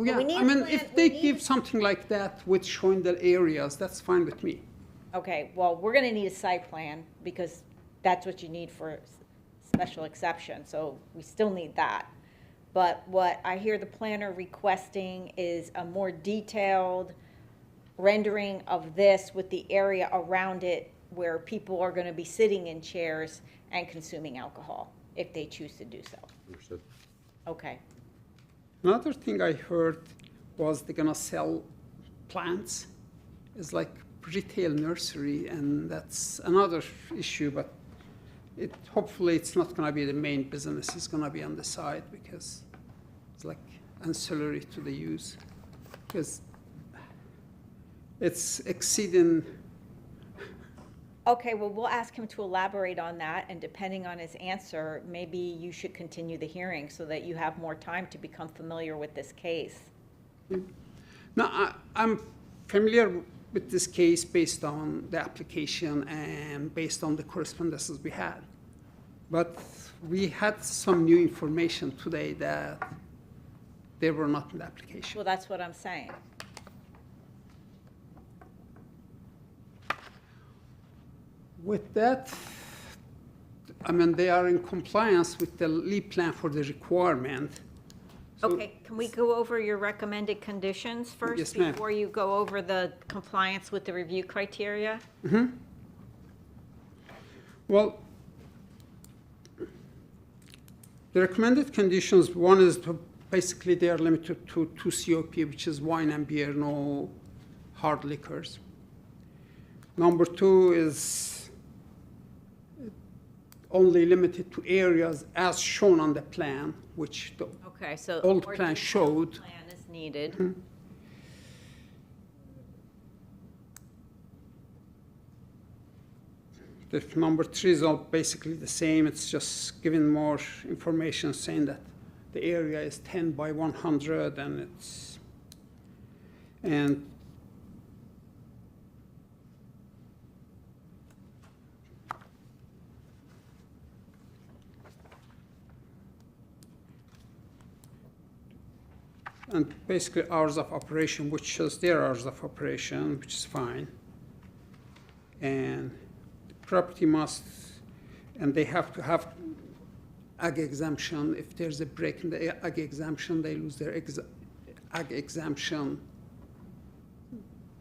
Yeah, we need I a mean, plan- if we they need- give something like that with showing the areas, that's fine with me. Okay, well, we're gonna need a site plan because that's what you need for special exception, so we still need that. But what I hear the planner requesting is a more detailed rendering of this with the area around it where people are gonna be sitting in chairs and consuming alcohol, if they choose to do so. Understood. Okay, Another thing I heard was they're gonna sell plants. It's like retail nursery, and that's another issue, but hopefully it's not gonna be the main business, it's gonna be on the side because it's like ancillary to the use. Because it's exceeding, okay, well, we'll ask him to elaborate on that, and depending on his answer, maybe you should continue the hearing so that you have more time to become familiar with this case. now, I'm familiar with this case based on the application and based on the correspondences we had. But we had some new information today that they were not in the application. Well, that's what I'm saying. With that, I mean, they are in compliance with the LEAP plan for the requirement. So- Okay, can we go over your recommended conditions first? Yes, ma'am. Before you go over the compliance with the review criteria? Well, the recommended conditions, one is to, basically they are limited to 2 COP, which is wine and beer, no hard liquors. Number 2 is only limited to areas as shown on the plan, which the Okay, so. old more plan detailed showed. Plan is needed. The number 3 is all basically the same. It's just giving more information saying that the area is 10 by 100 and basically hours of operation, which shows their hours of operation, which is fine. And the property must, and they have to have ag exemption. If there's a break in the ag exemption, they lose their ag exemption.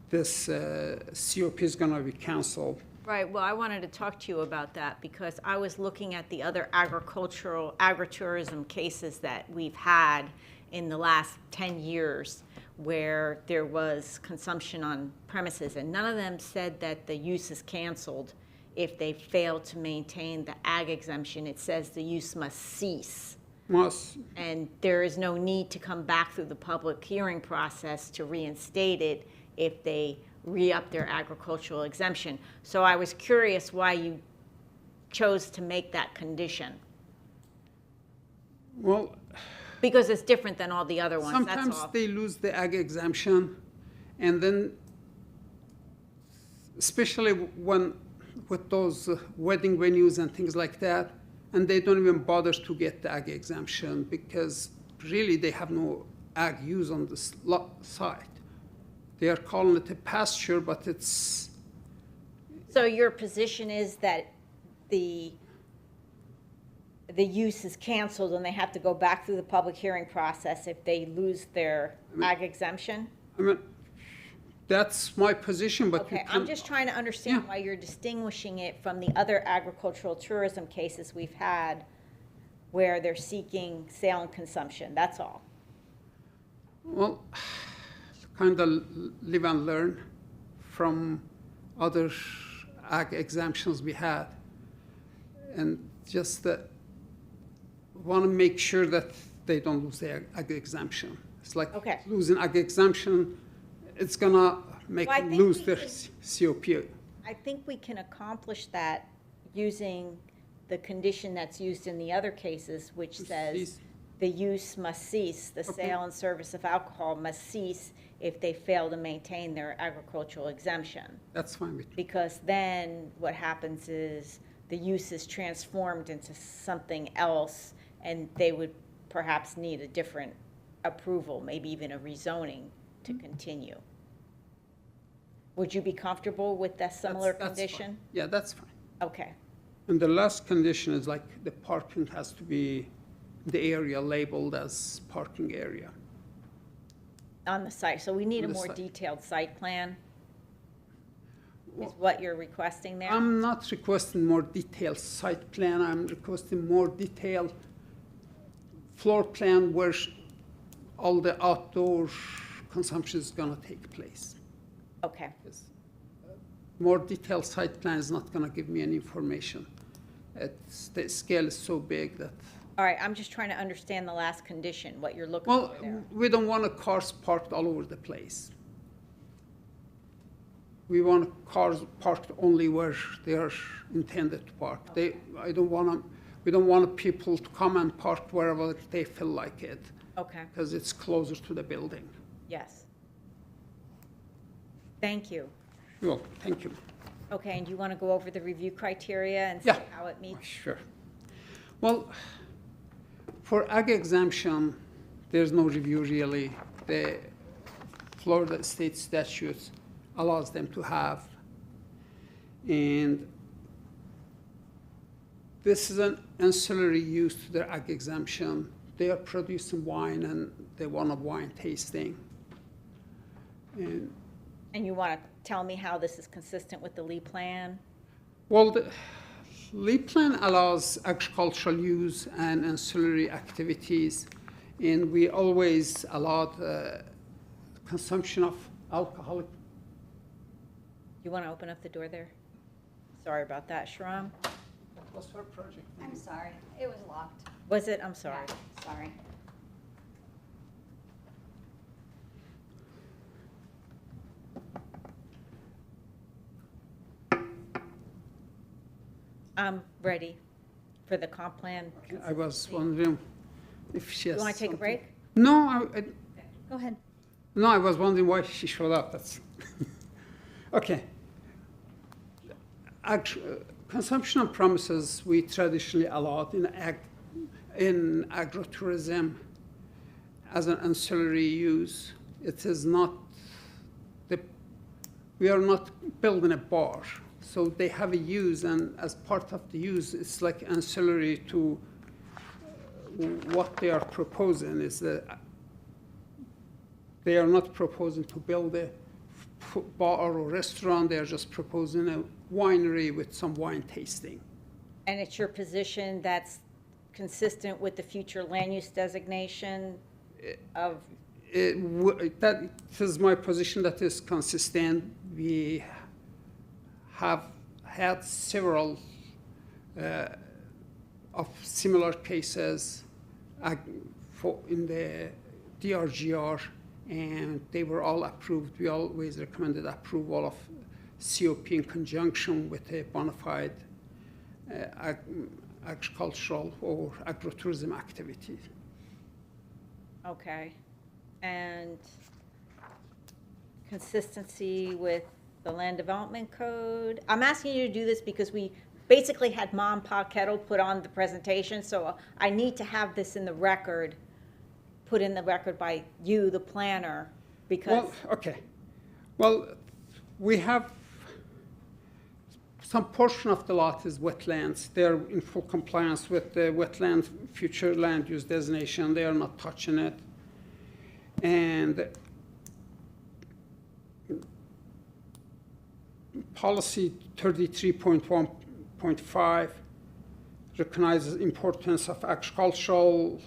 This COP is going to be canceled. Right, well, I wanted to talk to you about that because I was looking at the other agritourism cases that we've had in the last 10 years where there was consumption on premises, and none of them said that the use is canceled if they fail to maintain the ag exemption. It says the use must cease. And there is no need to come back through the public hearing process to reinstate it if they re-up their agricultural exemption. So I was curious why you chose to make that condition. Well, because it's different than all the other ones, that's sometimes all. they lose the ag exemption, and then, especially when with those wedding venues and things like that, and they don't even bother to get the ag exemption because really they have no ag use on this site. They are calling it a pasture, but it's, So your position is that the use is canceled and they have to go back through the public hearing process if they lose their ag exemption? I mean, that's my position, but you Okay, can. I'm just trying to understand Yeah. why you're distinguishing it from the other agricultural tourism cases we've had where they're seeking sale and consumption, that's all. Well, kind of live and learn from other ag exemptions we had. And just want to make sure that they don't lose their ag exemption. It's like Okay. losing ag exemption, it's gonna make Well, I them think lose we their can- COP. I think we can accomplish that using the condition that's used in the other cases, which says Cease. the use must cease, the Okay. sale and service of alcohol must cease if they fail to maintain their agricultural exemption. That's fine with me. Because then what happens is the use is transformed into something else, and they would perhaps need a different approval, maybe even a rezoning to continue. Would you be comfortable with that similar That's fine. condition? Yeah, that's fine. Okay, And the last condition is like the parking has to be the area labeled as parking area. on the site, so we need a On the more site. detailed site plan, is Well, what you're requesting there? I'm not requesting more detailed site plan, I'm requesting more detailed floor plan where all the outdoor consumption is gonna take place. Okay, Yes. More detailed site plan is not gonna give me any information. The scale is so big that, all right, I'm just trying to understand the last condition, what you're looking well, for there. we don't want cars parked all over the place. We want cars parked only where they are intended to park. We don't want people to come and park wherever they feel like it, Okay, because it's closer to the building. yes. Thank you. Well, thank you. Okay, and do you want to go over the review criteria and see Yeah. how it meets? Sure. Well, for ag exemption, there's no review really. The Florida state statute allows them to have. And this is an ancillary use to their ag exemption. They are producing wine and they want a wine tasting. And And you want to tell me how this is consistent with the Lee plan? well, the LEAP plan allows agricultural use and ancillary activities, and we always allowed consumption of alcoholic. You want to open up the door there? Sorry about that, Shram. What's her project? I'm sorry, it was locked. Was it? I'm sorry. Yeah, sorry. I'm ready for the comp plan. I was wondering if she has. You want to take a something- break? No, Go ahead. no, I was wondering why she showed up. That's okay. Consumption on premises we traditionally allowed in agritourism as an ancillary use. It is not we are not building a bar, so they have a use, and as part of the use, it's like ancillary to what they are proposing is that they are not proposing to build a bar or restaurant, they are just proposing a winery with some wine tasting. And it's your position that's consistent with the future land use designation of, That is my position, that is consistent. We have had several of similar cases in the DRGR, and they were all approved. We always recommended approval of COP in conjunction with a bona fide agricultural or agrotourism activity. okay. And consistency with the land development code. I'm asking you to do this because we basically had Mom Pa Kettle put on the presentation, so I need to have this in the record put in the record by you, the planner, because, Well, okay. Well, we have some portion of the lot is wetlands. They're in full compliance with the wetland future land use designation. They are not touching it. And policy 33.1.5 recognizes importance of agricultural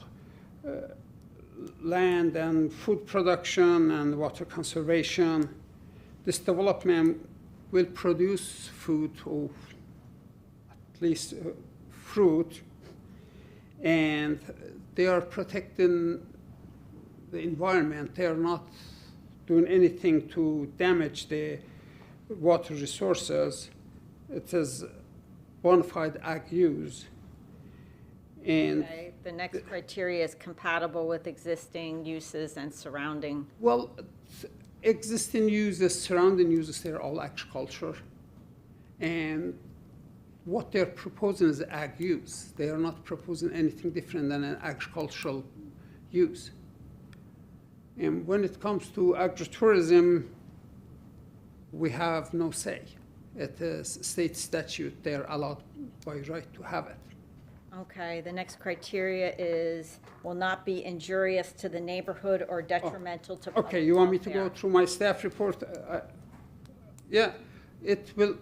land and food production and water conservation. This development will produce food, or at least fruit, and they are protecting the environment. They are not doing anything to damage the water resources. It is bona fide ag use. And okay, the next criteria is compatible with existing uses and surrounding. well, existing uses, surrounding uses, they're all agriculture. And what they're proposing is ag use. They are not proposing anything different than an agricultural use. And when it comes to agritourism, we have no say. It is state statute. They're allowed by right to have it. Okay, the next criteria is will not be injurious to the neighborhood or detrimental to public Okay, you want me to go welfare. through my staff report? Yeah, it will.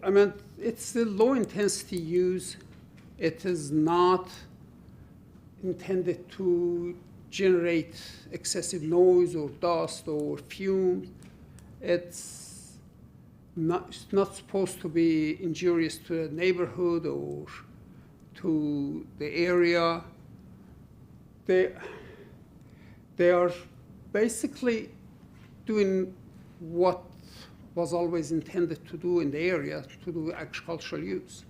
I mean, it's a low-intensity use. It is not intended to generate excessive noise or dust or fumes. It's not supposed to be injurious to the neighborhood or to the area. They are basically doing what was always intended to do in the area, to do agricultural use.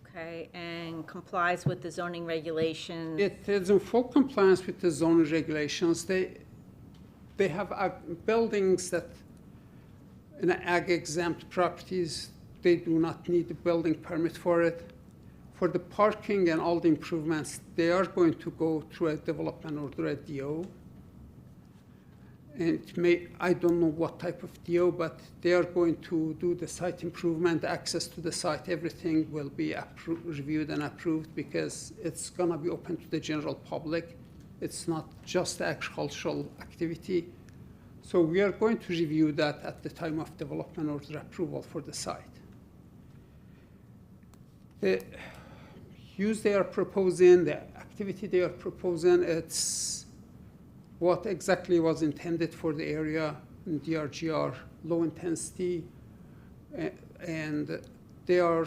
Okay, and complies with the zoning regulations. It is in full compliance with the zoning regulations. They have buildings that, in ag exempt properties, they do not need a building permit for it. For the parking and all the improvements, they are going to go through a development order, a DO. And I don't know what type of DO, but they are going to do the site improvement, access to the site, everything will be reviewed and approved because it's gonna be open to the general public. It's not just agricultural activity. So we are going to review that at the time of development order approval for the site. The use they are proposing, the activity they are proposing, it's what exactly was intended for the area in DRGR, low intensity, and they are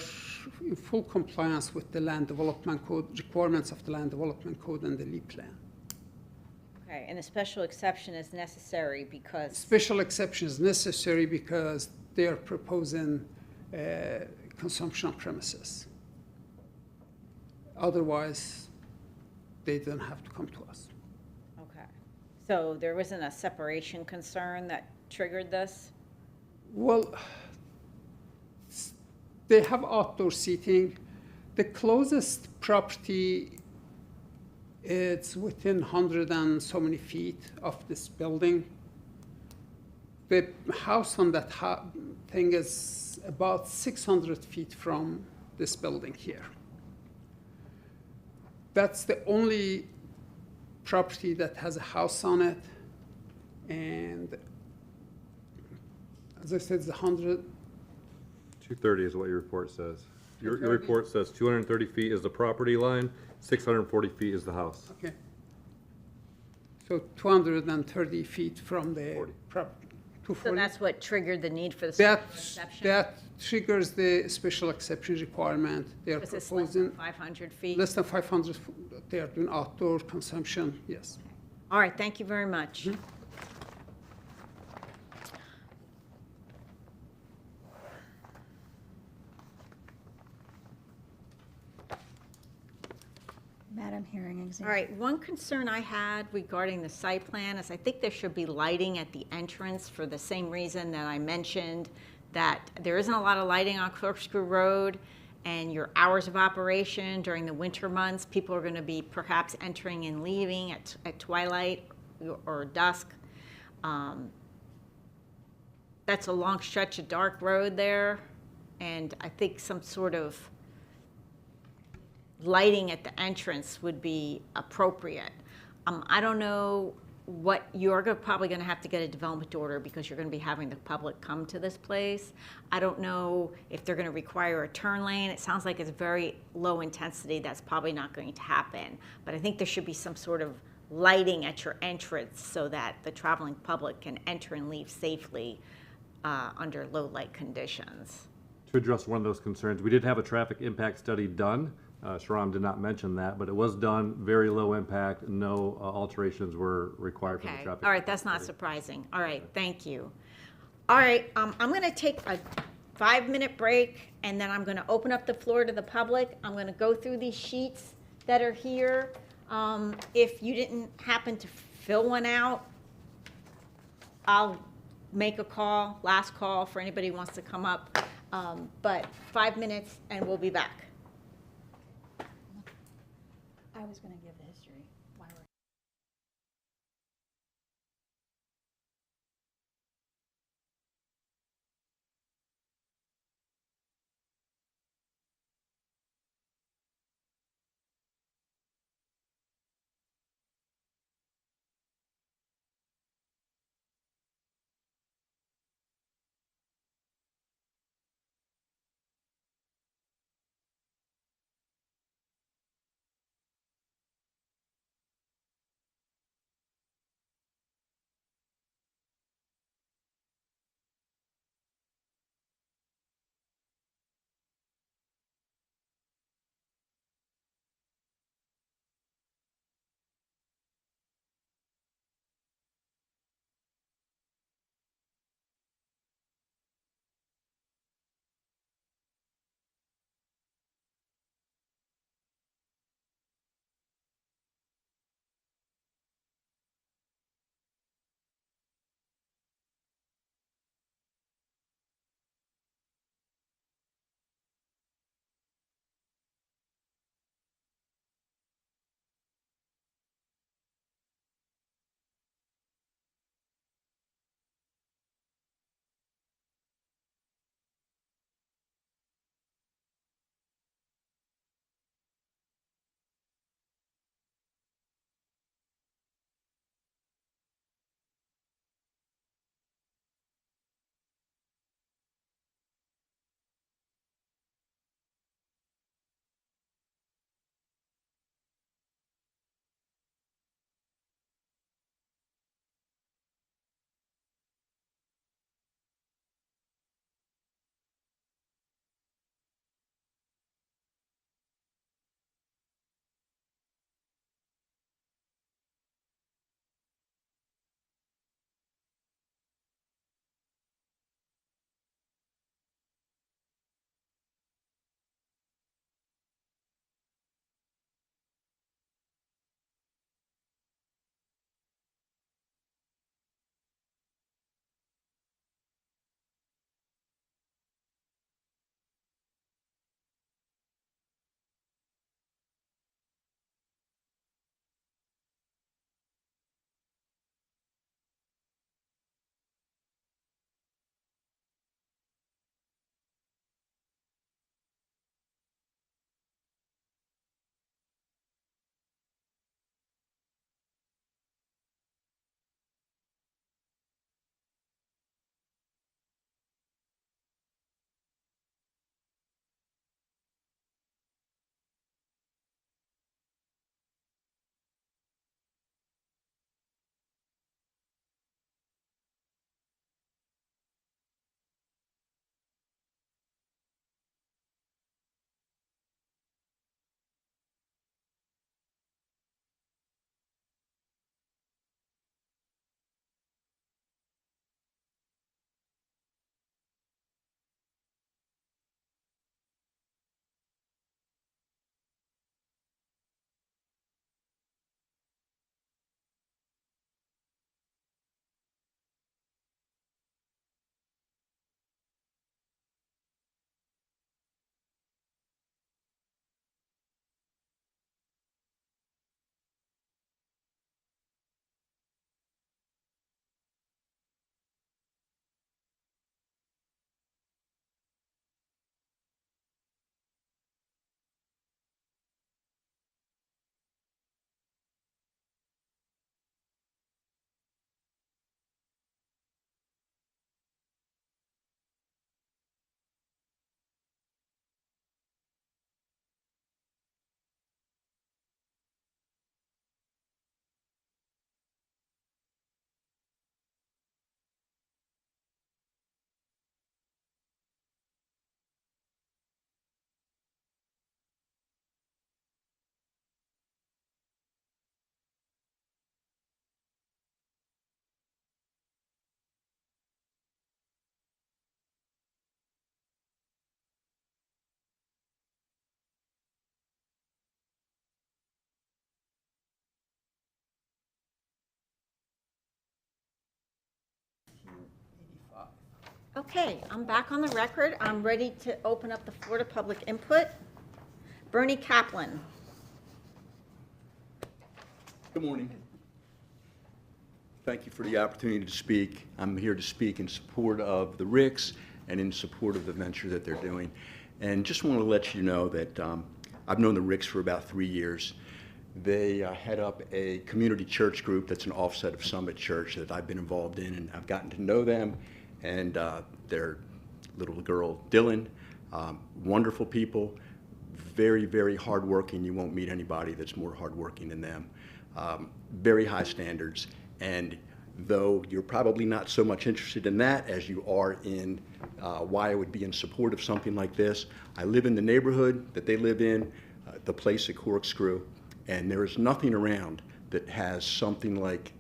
in full compliance with the land development code, requirements of the land development code and the LEAP plan. Okay, and a special exception is necessary because, Special exception is necessary because they are proposing consumption on premises. Otherwise, they don't have to come to us. okay. So there wasn't a separation concern that triggered this? Well, they have outdoor seating. The closest property is within 100 and so many feet of this building. The house on that thing is about 600 feet from this building here. That's the only property that has a house on it. And as I said, it's 100. 230 is what your report says. Your 230? report says 230 feet is the property line, 640 feet is the house. Okay. So 230 feet from the 40. property. So 240. that's what triggered the need for the special exception? That triggers the special exception requirement. They are Was this less than proposing 500 feet? less than 500, they are doing outdoor consumption, yes. All right, thank you very much. Madam Hearing All Examiner. right, one concern I had regarding the site plan is I think there should be lighting at the entrance for the same reason that I mentioned, that there isn't a lot of lighting on Corkscrew Road, and your hours of operation during the winter months. People are going to be perhaps entering and leaving at twilight or dusk. That's a long stretch of dark road there, and I think some sort of lighting at the entrance would be appropriate. I don't know what you're probably going to have to get a development order because you're going to be having the public come to this place. I don't know if they're going to require a turn lane. It sounds like it's very low intensity. That's probably not going to happen. But I think there should be some sort of lighting at your entrance so that the traveling public can enter and leave safely under low light conditions. To address one of those concerns, we did have a traffic impact study done. Shahram did not mention that, but it was done, very low impact, no alterations were required from the Okay, traffic. all right, that's not surprising. All right, thank you. All right, I'm going to take a 5-minute break, and then I'm going to open up the floor to the public. I'm going to go through these sheets that are here. If you didn't happen to fill one out, I'll make a call, last call for anybody who wants to come up. But 5 minutes, and we'll be back. I was going to give the history. Why we're Okay, I'm back on the record. I'm ready to open up the floor to public input. Bernie Kaplan. Good morning. Thank you for the opportunity to speak. I'm here to speak in support of the RICS and in support of the venture that they're doing. And just want to let you know that I've known the RICS for about 3 years. They head up a community church group that's an offset of Summit Church that I've been involved in, and I've gotten to know them and their little girl, Dylan. Wonderful people, very, very hardworking. You won't meet anybody that's more hardworking than them. Very high standards. And though you're probably not so much interested in that as you are in why I would be in support of something like this, I live in the neighborhood that they live in, the place at Corkscrew, and there is nothing around that has something like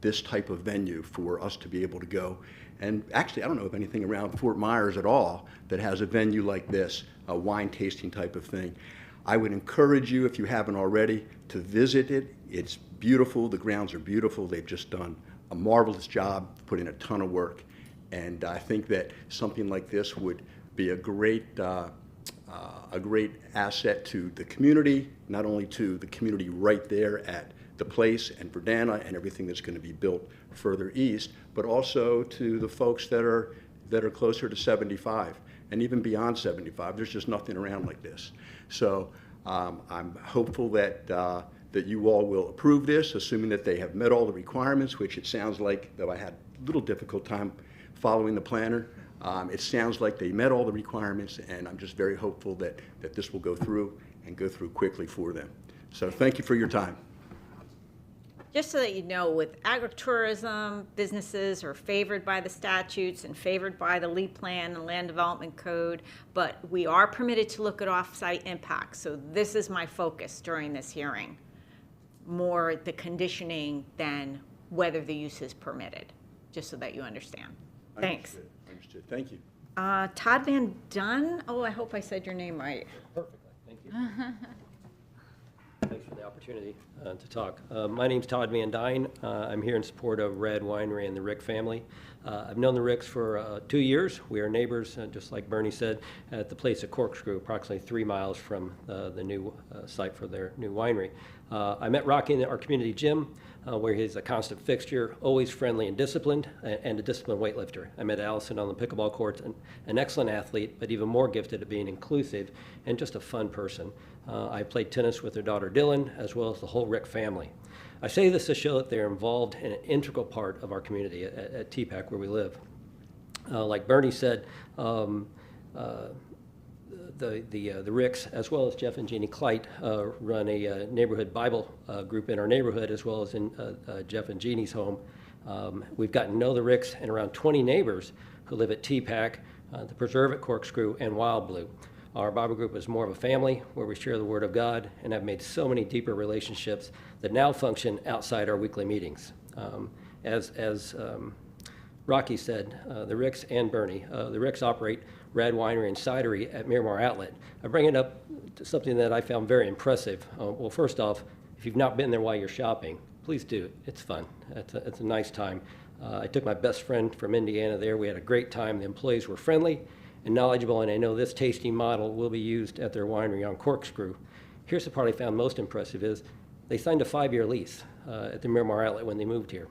this type of venue for us to be able to go. And actually, I don't know of anything around Fort Myers at all that has a venue like this, a wine tasting type of thing. I would encourage you, if you haven't already, to visit it. It's beautiful. The grounds are beautiful. They've just done a marvelous job, put in a ton of work. And I think that something like this would be a great asset to the community, not only to the community right there at the place and Verdana and everything that's going to be built further east, but also to the folks that are closer to 75 and even beyond 75. There's just nothing around like this. So I'm hopeful that that you all will approve this, assuming that they have met all the requirements, which it sounds like, though I had a little difficult time following the planner, it sounds like they met all the requirements, and I'm just very hopeful that this will go through and go through quickly for them. So thank you for your time. Just so that you know, with agritourism, businesses are favored by the statutes and favored by the LEAP plan and land development code, but we are permitted to look at off-site impacts. So this is my focus during this hearing, more the conditioning than whether the use is permitted, just so that you understand. Thanks. Understood. Thank you. Todd Van Dunn. Oh, I hope I said your name right. Perfectly, thank you. Thanks for the opportunity to talk. My name's Todd Van Dyne. I'm here in support of RAD Winery and the Rick family. I've known the Ricks for 2 years. We are neighbors, just like Bernie said, at the place at Corkscrew, approximately 3 miles from the new site for their new winery. I met Rocky in our community gym, where he's a constant fixture, always friendly and disciplined, and a disciplined weightlifter. I met Allison on the pickleball courts, an excellent athlete, but even more gifted at being inclusive and just a fun person. I played tennis with their daughter Dylan, as well as the whole Rick family. I say this to show that they're involved in an integral part of our community at TPAC where we live. Like Bernie said, the Ricks, as well as Jeff and Jeannie Kleit, run a neighborhood Bible group in our neighborhood, as well as in Jeff and Jeannie's home. We've gotten to know the Ricks and around 20 neighbors who live at TPAC, the Preserve at Corkscrew, and Wild Blue. Our Bible group is more of a family where we share the Word of God and have made so many deeper relationships that now function outside our weekly meetings. As Rocky said, the Ricks and Bernie, the Ricks operate RAD Winery and Cidery at Miramar Outlet. I bring it up to something that I found very impressive. Well, first off, if you've not been there while you're shopping, please do. It's fun. It's a nice time. I took my best friend from Indiana there. We had a great time. The employees were friendly and knowledgeable, and I know this tasting model will be used at their winery on Corkscrew. Here's the part I found most impressive is they signed a 5-year lease at the Miramar Outlet when they moved here.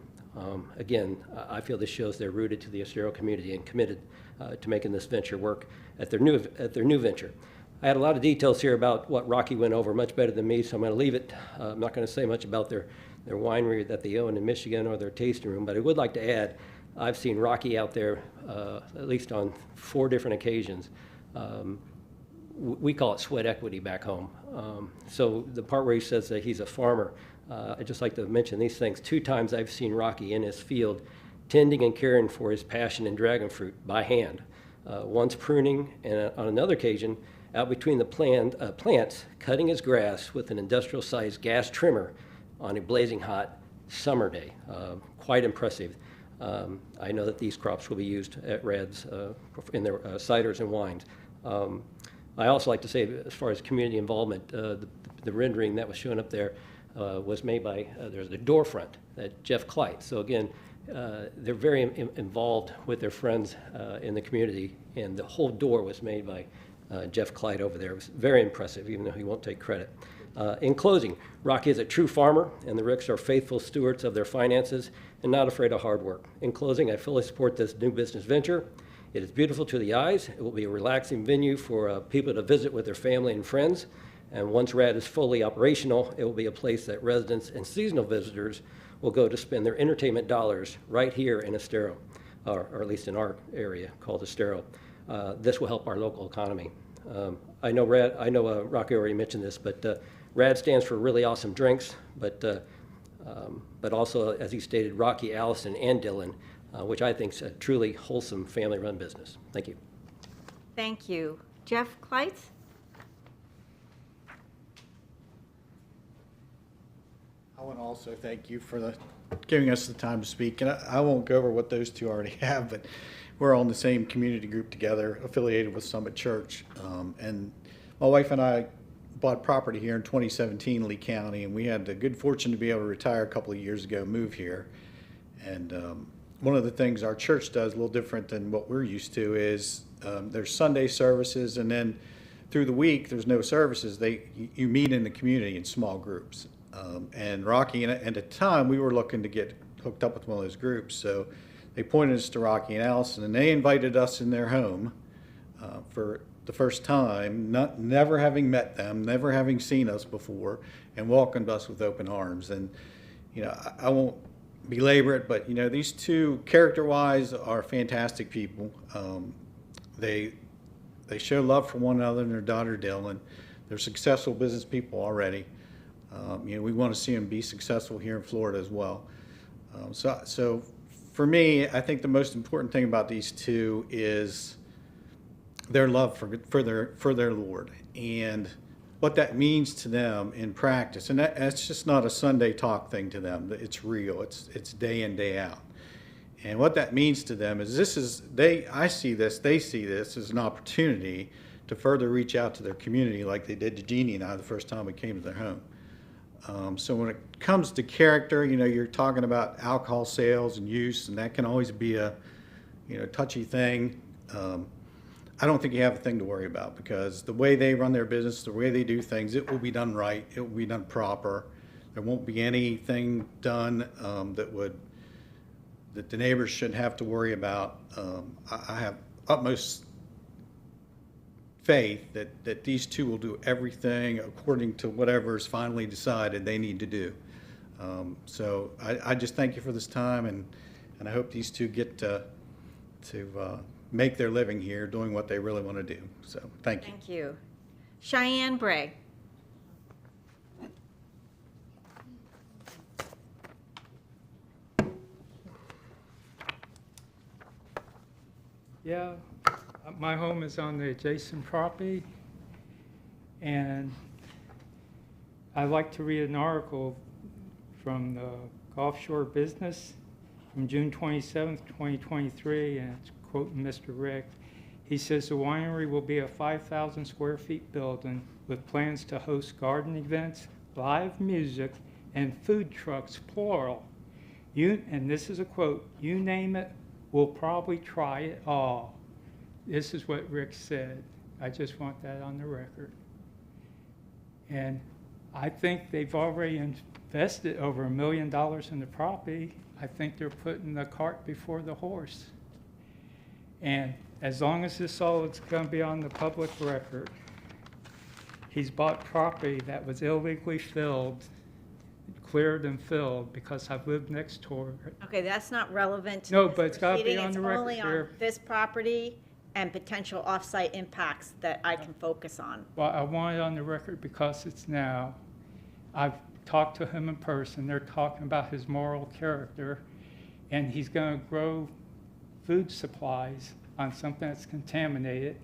Again, I feel this shows they're rooted to the Estero community and committed to making this venture work at their new venture. I had a lot of details here about what Rocky went over much better than me, so I'm going to leave it. I'm not going to say much about their winery that they own in Michigan or their tasting room, but I would like to add, I've seen Rocky out there at least on 4 different occasions. We call it sweat equity back home. So the part where he says that he's a farmer, I'd just like to mention these things. 2 times I've seen Rocky in his field tending and caring for his passion and dragon fruit by hand. Once pruning, and on another occasion, out between the plants, cutting his grass with an industrial-sized gas trimmer on a blazing hot summer day. Quite impressive. I know that these crops will be used at RAD's in their ciders and wines. I also like to say, as far as community involvement, the rendering that was shown up there was made by, there's the door front, Jeff Kleit. So again, they're very involved with their friends in the community, and the whole door was made by Jeff Clyde over there. It was very impressive, even though he won't take credit. In closing, Rocky is a true farmer, and the Ricks are faithful stewards of their finances and not afraid of hard work. In closing, I fully support this new business venture. It is beautiful to the eyes. It will be a relaxing venue for people to visit with their family and friends. And once RAD is fully operational, it will be a place that residents and seasonal visitors will go to spend their entertainment dollars right here in Estero, or at least in our area called Estero. This will help our local economy. I know Rocky already mentioned this, but RAD stands for really awesome drinks, but also, as he stated, Rocky, Allison, and Dylan, which I think is a truly wholesome family-run business. Thank you. Thank you. Jeff Kleitz? I want to also thank you for giving us the time to speak. And I won't go over what those two already have, but we're on the same community group together, affiliated with Summit Church. And my wife and I bought property here in 2017, Lee County, and we had the good fortune to be able to retire a couple of years ago, move here. And one of the things our church does, a little different than what we're used to, is there's Sunday services, and then through the week, there's no services. You meet in the community in small groups. And Rocky, and at the time, we were looking to get hooked up with one of those groups. So they pointed us to Rocky and Allison, and they invited us in their home for the first time, never having met them, never having seen us before, and welcomed us with open arms. And, I won't belabor it, but, these two, character-wise, are fantastic people. They show love for one another and their daughter, Dylan. They're successful business people already. We want to see them be successful here in Florida as well. So for me, I think the most important thing about these two is their love for their Lord and what that means to them in practice. And that's just not a Sunday talk thing to them. It's real. It's day in, day out. And what that means to them is I see this, they see this as an opportunity to further reach out to their community like they did to Jeannie and I the first time we came to their home. So when it comes to character, you're talking about alcohol sales and use, and that can always be a, touchy thing. I don't think you have a thing to worry about, because the way they run their business, the way they do things, it will be done right. It will be done proper. There won't be anything done that the neighbors shouldn't have to worry about. I have utmost faith that these two will do everything according to whatever is finally decided they need to do. So I just thank you for this time, and I hope these two get to make their living here doing what they really want to do. So thank you. Thank you. Cheyenne Bray? Yeah, my home is on the adjacent property, and I'd like to read an article from the Gulf Shore Business from June 27th, 2023, and it's quoting Mr. Rick. He says the winery will be a 5,000 square feet building with plans to host garden events, live music, and food trucks, plural. And this is a quote, "You name it, we'll probably try it all." This is what Rick said. I just want that on the record. And I think they've already invested over $1 million in the property. I think they're putting the cart before the horse. And as long as this all is going to be on the public record, he's bought property that was illegally cleared and filled, because I've lived next door. Okay, that's not relevant to No, this but it's gotta be proceeding. on the It's record only on here. this property and potential off-site impacts that I can focus on. Well, I want it on the record because it's now. I've talked to him in person. They're talking about his moral character, and he's going to grow food supplies on something that's contaminated,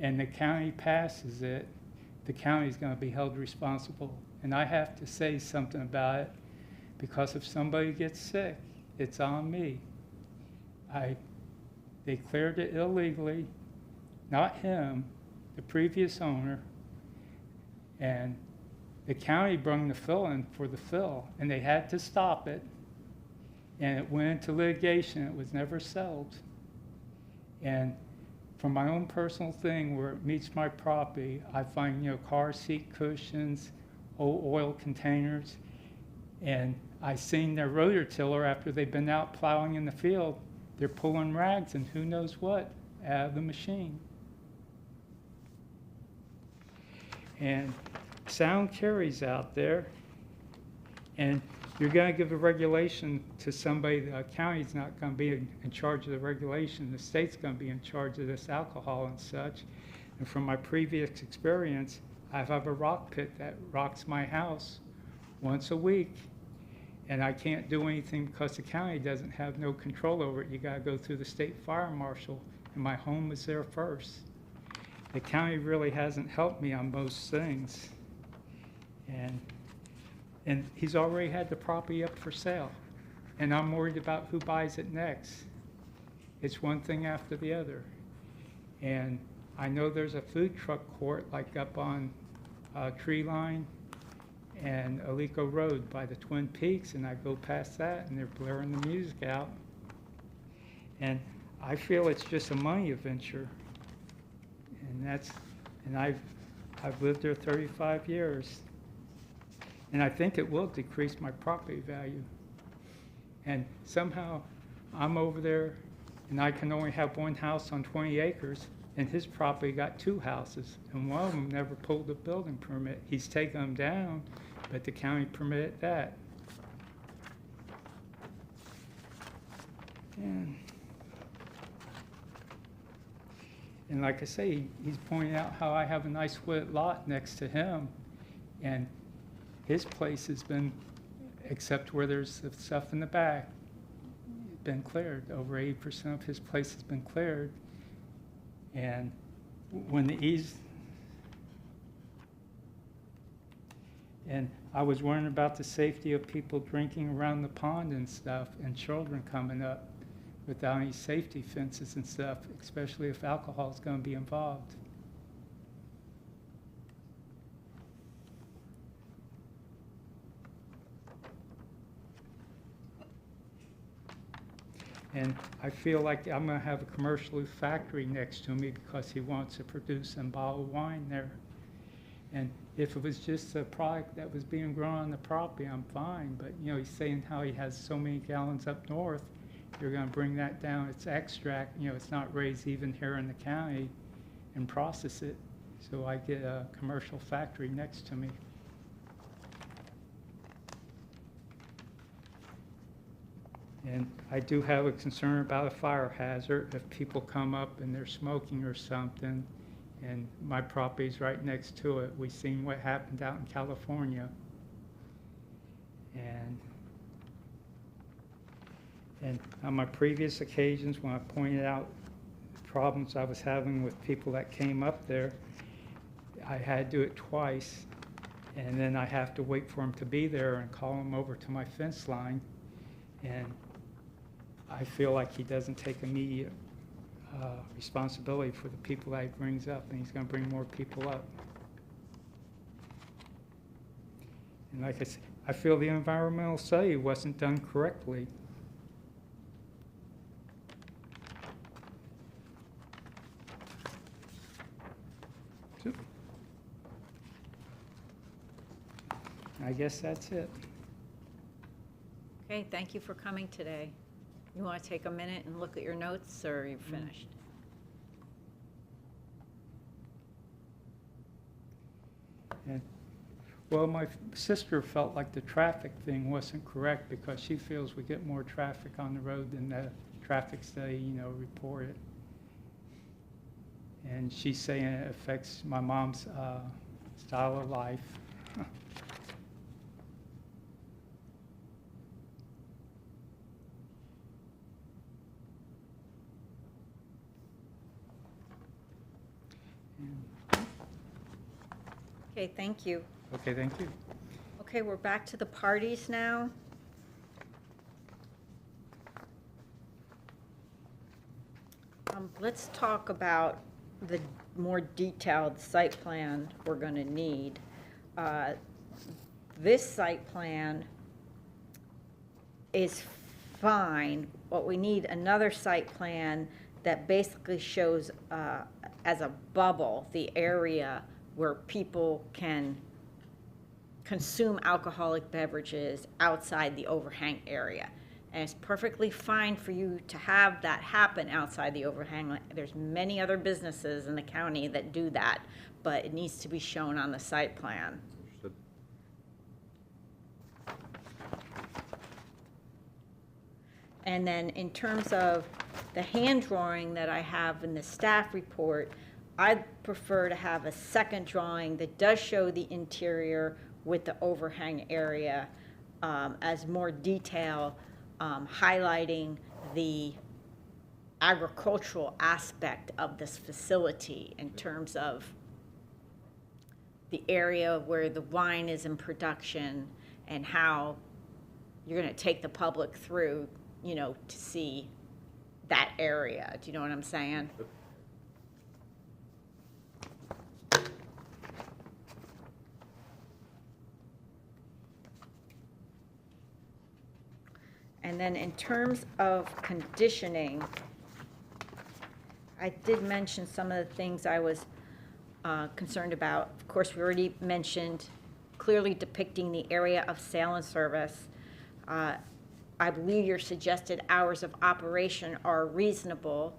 and the county passes it. The county's going to be held responsible. And I have to say something about it, because if somebody gets sick, it's on me. They cleared it illegally, not him, the previous owner, and the county brought the fill in for the fill, and they had to stop it. and it went into litigation. It was never settled. And from my own personal thing where it meets my property, I find, car seat cushions, old oil containers, and I seen their rototiller after they've been out plowing in the field. They're pulling rags and who knows what out of the machine. And sound carries out there, and you're going to give the regulation to somebody. The county's not going to be in charge of the regulation. The state's going to be in charge of this alcohol and such. And from my previous experience, I have a rock pit that rocks my house once a week, and I can't do anything because the county doesn't have no control over it. You got to go through the state fire marshal, and my home was there first. The county really hasn't helped me on most things, and he's already had the property up for sale, and I'm worried about who buys it next. It's one thing after the other. And I know there's a food truck court like up on Tree Line and Alico Road by the Twin Peaks, and I go past that and they're blaring the music out. And I feel it's just a money venture. And I've lived there 35 years. And I think it will decrease my property value. And somehow I'm over there and I can only have one house on 20 acres, and his property got 2 houses, and one of them never pulled a building permit. He's taken them down, but the county permitted that. And like I say, he's pointing out how I have a nice wooded lot next to him, and his place has been, except where there's the stuff in the back, been cleared. Over 80% of his place has been cleared. And when and I was worrying about the safety of people drinking around the pond and stuff, and children coming up without any safety fences and stuff, especially if alcohol is going to be involved. And I feel like I'm going to have a commercial factory next to me because he wants to produce and bottle wine there. And if it was just a product that was being grown on the property, I'm fine. But, he's saying how he has so many gallons up north, you're going to bring that down. It's extract, it's not raised even here in the county, and process it. So I get a commercial factory next to me. And I do have a concern about a fire hazard if people come up and they're smoking or something, and my property's right next to it. We've seen what happened out in California. And on my previous occasions, when I pointed out problems I was having with people that came up there, I had to do it twice, and then I have to wait for them to be there and call them over to my fence line. And I feel like he doesn't take immediate responsibility for the people that he brings up, and he's going to bring more people up. And like I said, I feel the environmental study wasn't done correctly. I guess that's it. Okay, thank you for coming today. You want to take a minute and look at your notes, or are you finished? And, well, my sister felt like the traffic thing wasn't correct because she feels we get more traffic on the road than the traffic study, reported. And she's saying it affects my mom's style of life. Okay, thank you. Okay, thank you. Okay, we're back to the parties now. Let's talk about the more detailed site plan we're going to need. This site plan is fine. What we need, another site plan that basically shows as a bubble the area where people can consume alcoholic beverages outside the overhang area. And it's perfectly fine for you to have that happen outside the overhang. There's many other businesses in the county that do that, but it needs to be shown on the site plan. Understood. And then in terms of the hand drawing that I have in the staff report, I'd prefer to have a second drawing that does show the interior with the overhang area as more detail, highlighting the agricultural aspect of this facility in terms of the area where the wine is in production and how you're going to take the public through, you know, to see that area. Do you know what I'm saying? And then in terms of conditioning, I did mention some of the things I was concerned about. Of course, we already mentioned clearly depicting the area of sale and service. I believe your suggested hours of operation are reasonable.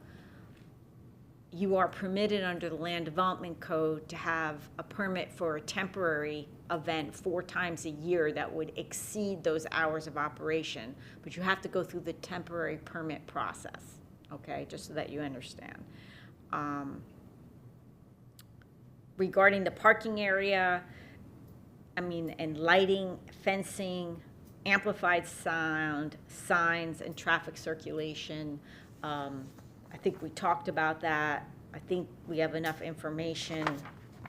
You are permitted under the Land Development Code to have a permit for a temporary event 4 times a year that would exceed those hours of operation, but you have to go through the temporary permit process, okay, just so that you understand. Regarding the parking area, I mean, and lighting, fencing, amplified sound, signs, and traffic circulation, I think we talked about that. I think we have enough information.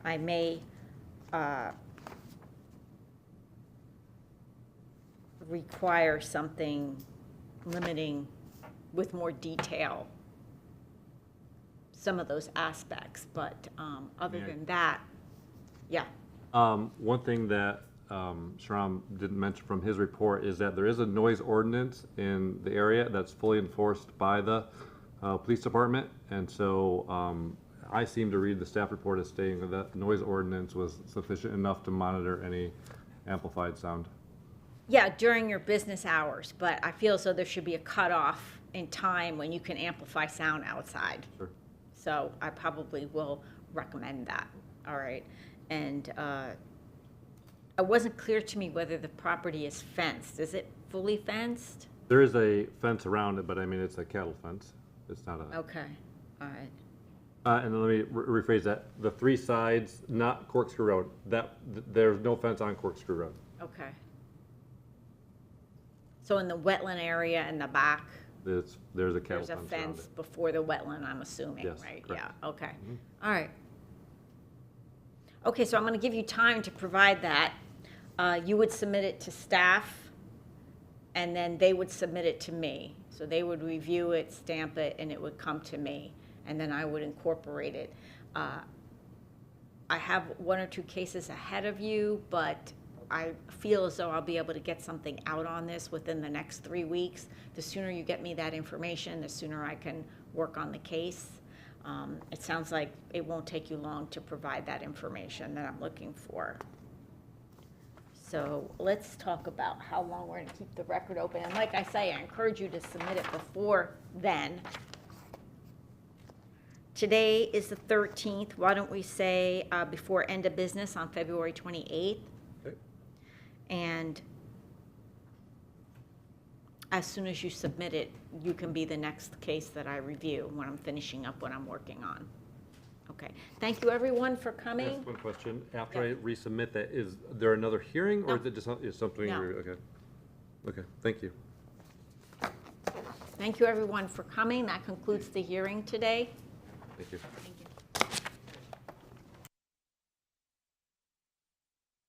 I may require something limiting with more detail some of those aspects, but other than that, yeah. One thing that Shram didn't mention from his report is that there is a noise ordinance in the area that's fully enforced by the police department, and so I seem to read the staff report as stating that that noise ordinance was sufficient enough to monitor any amplified sound. Yeah, during your business hours, but I feel as though there should be a cutoff in time when you can amplify sound outside. Sure. So I probably will recommend that, all right? And it wasn't clear to me whether the property is fenced. Is it fully fenced? There is a fence around it, but I mean, it's a cattle fence. It's not a. Okay, all right. And then let me rephrase that. The 3 sides, not Corkscrew Road, there's no fence on Corkscrew Road. Okay. So in the wetland area in the back, There's a cattle there's a fence around fence it. before the wetland, I'm assuming, Yes, right? correct. Yeah, okay. All right. Okay, so I'm going to give you time to provide that. You would submit it to staff, and then they would submit it to me. So they would review it, stamp it, and it would come to me, and then I would incorporate it. I have 1 or 2 cases ahead of you, but I feel as though I'll be able to get something out on this within the next 3 weeks. The sooner you get me that information, the sooner I can work on the case. It sounds like it won't take you long to provide that information that I'm looking for. So let's talk about how long we're going to keep the record open. And like I say, I encourage you to submit it before then. Today is the 13th. Why don't we say before end of business on February 28th? Okay. And as soon as you submit it, you can be the next case that I review when I'm finishing up what I'm working on. Okay. Thank you, everyone, for coming. Ask one question. After Yeah. I resubmit that, is there another hearing, or No. is it just is something? No. Okay. Okay. Thank you. Thank you, everyone, for coming. That concludes the hearing today. Thank you. Thank you.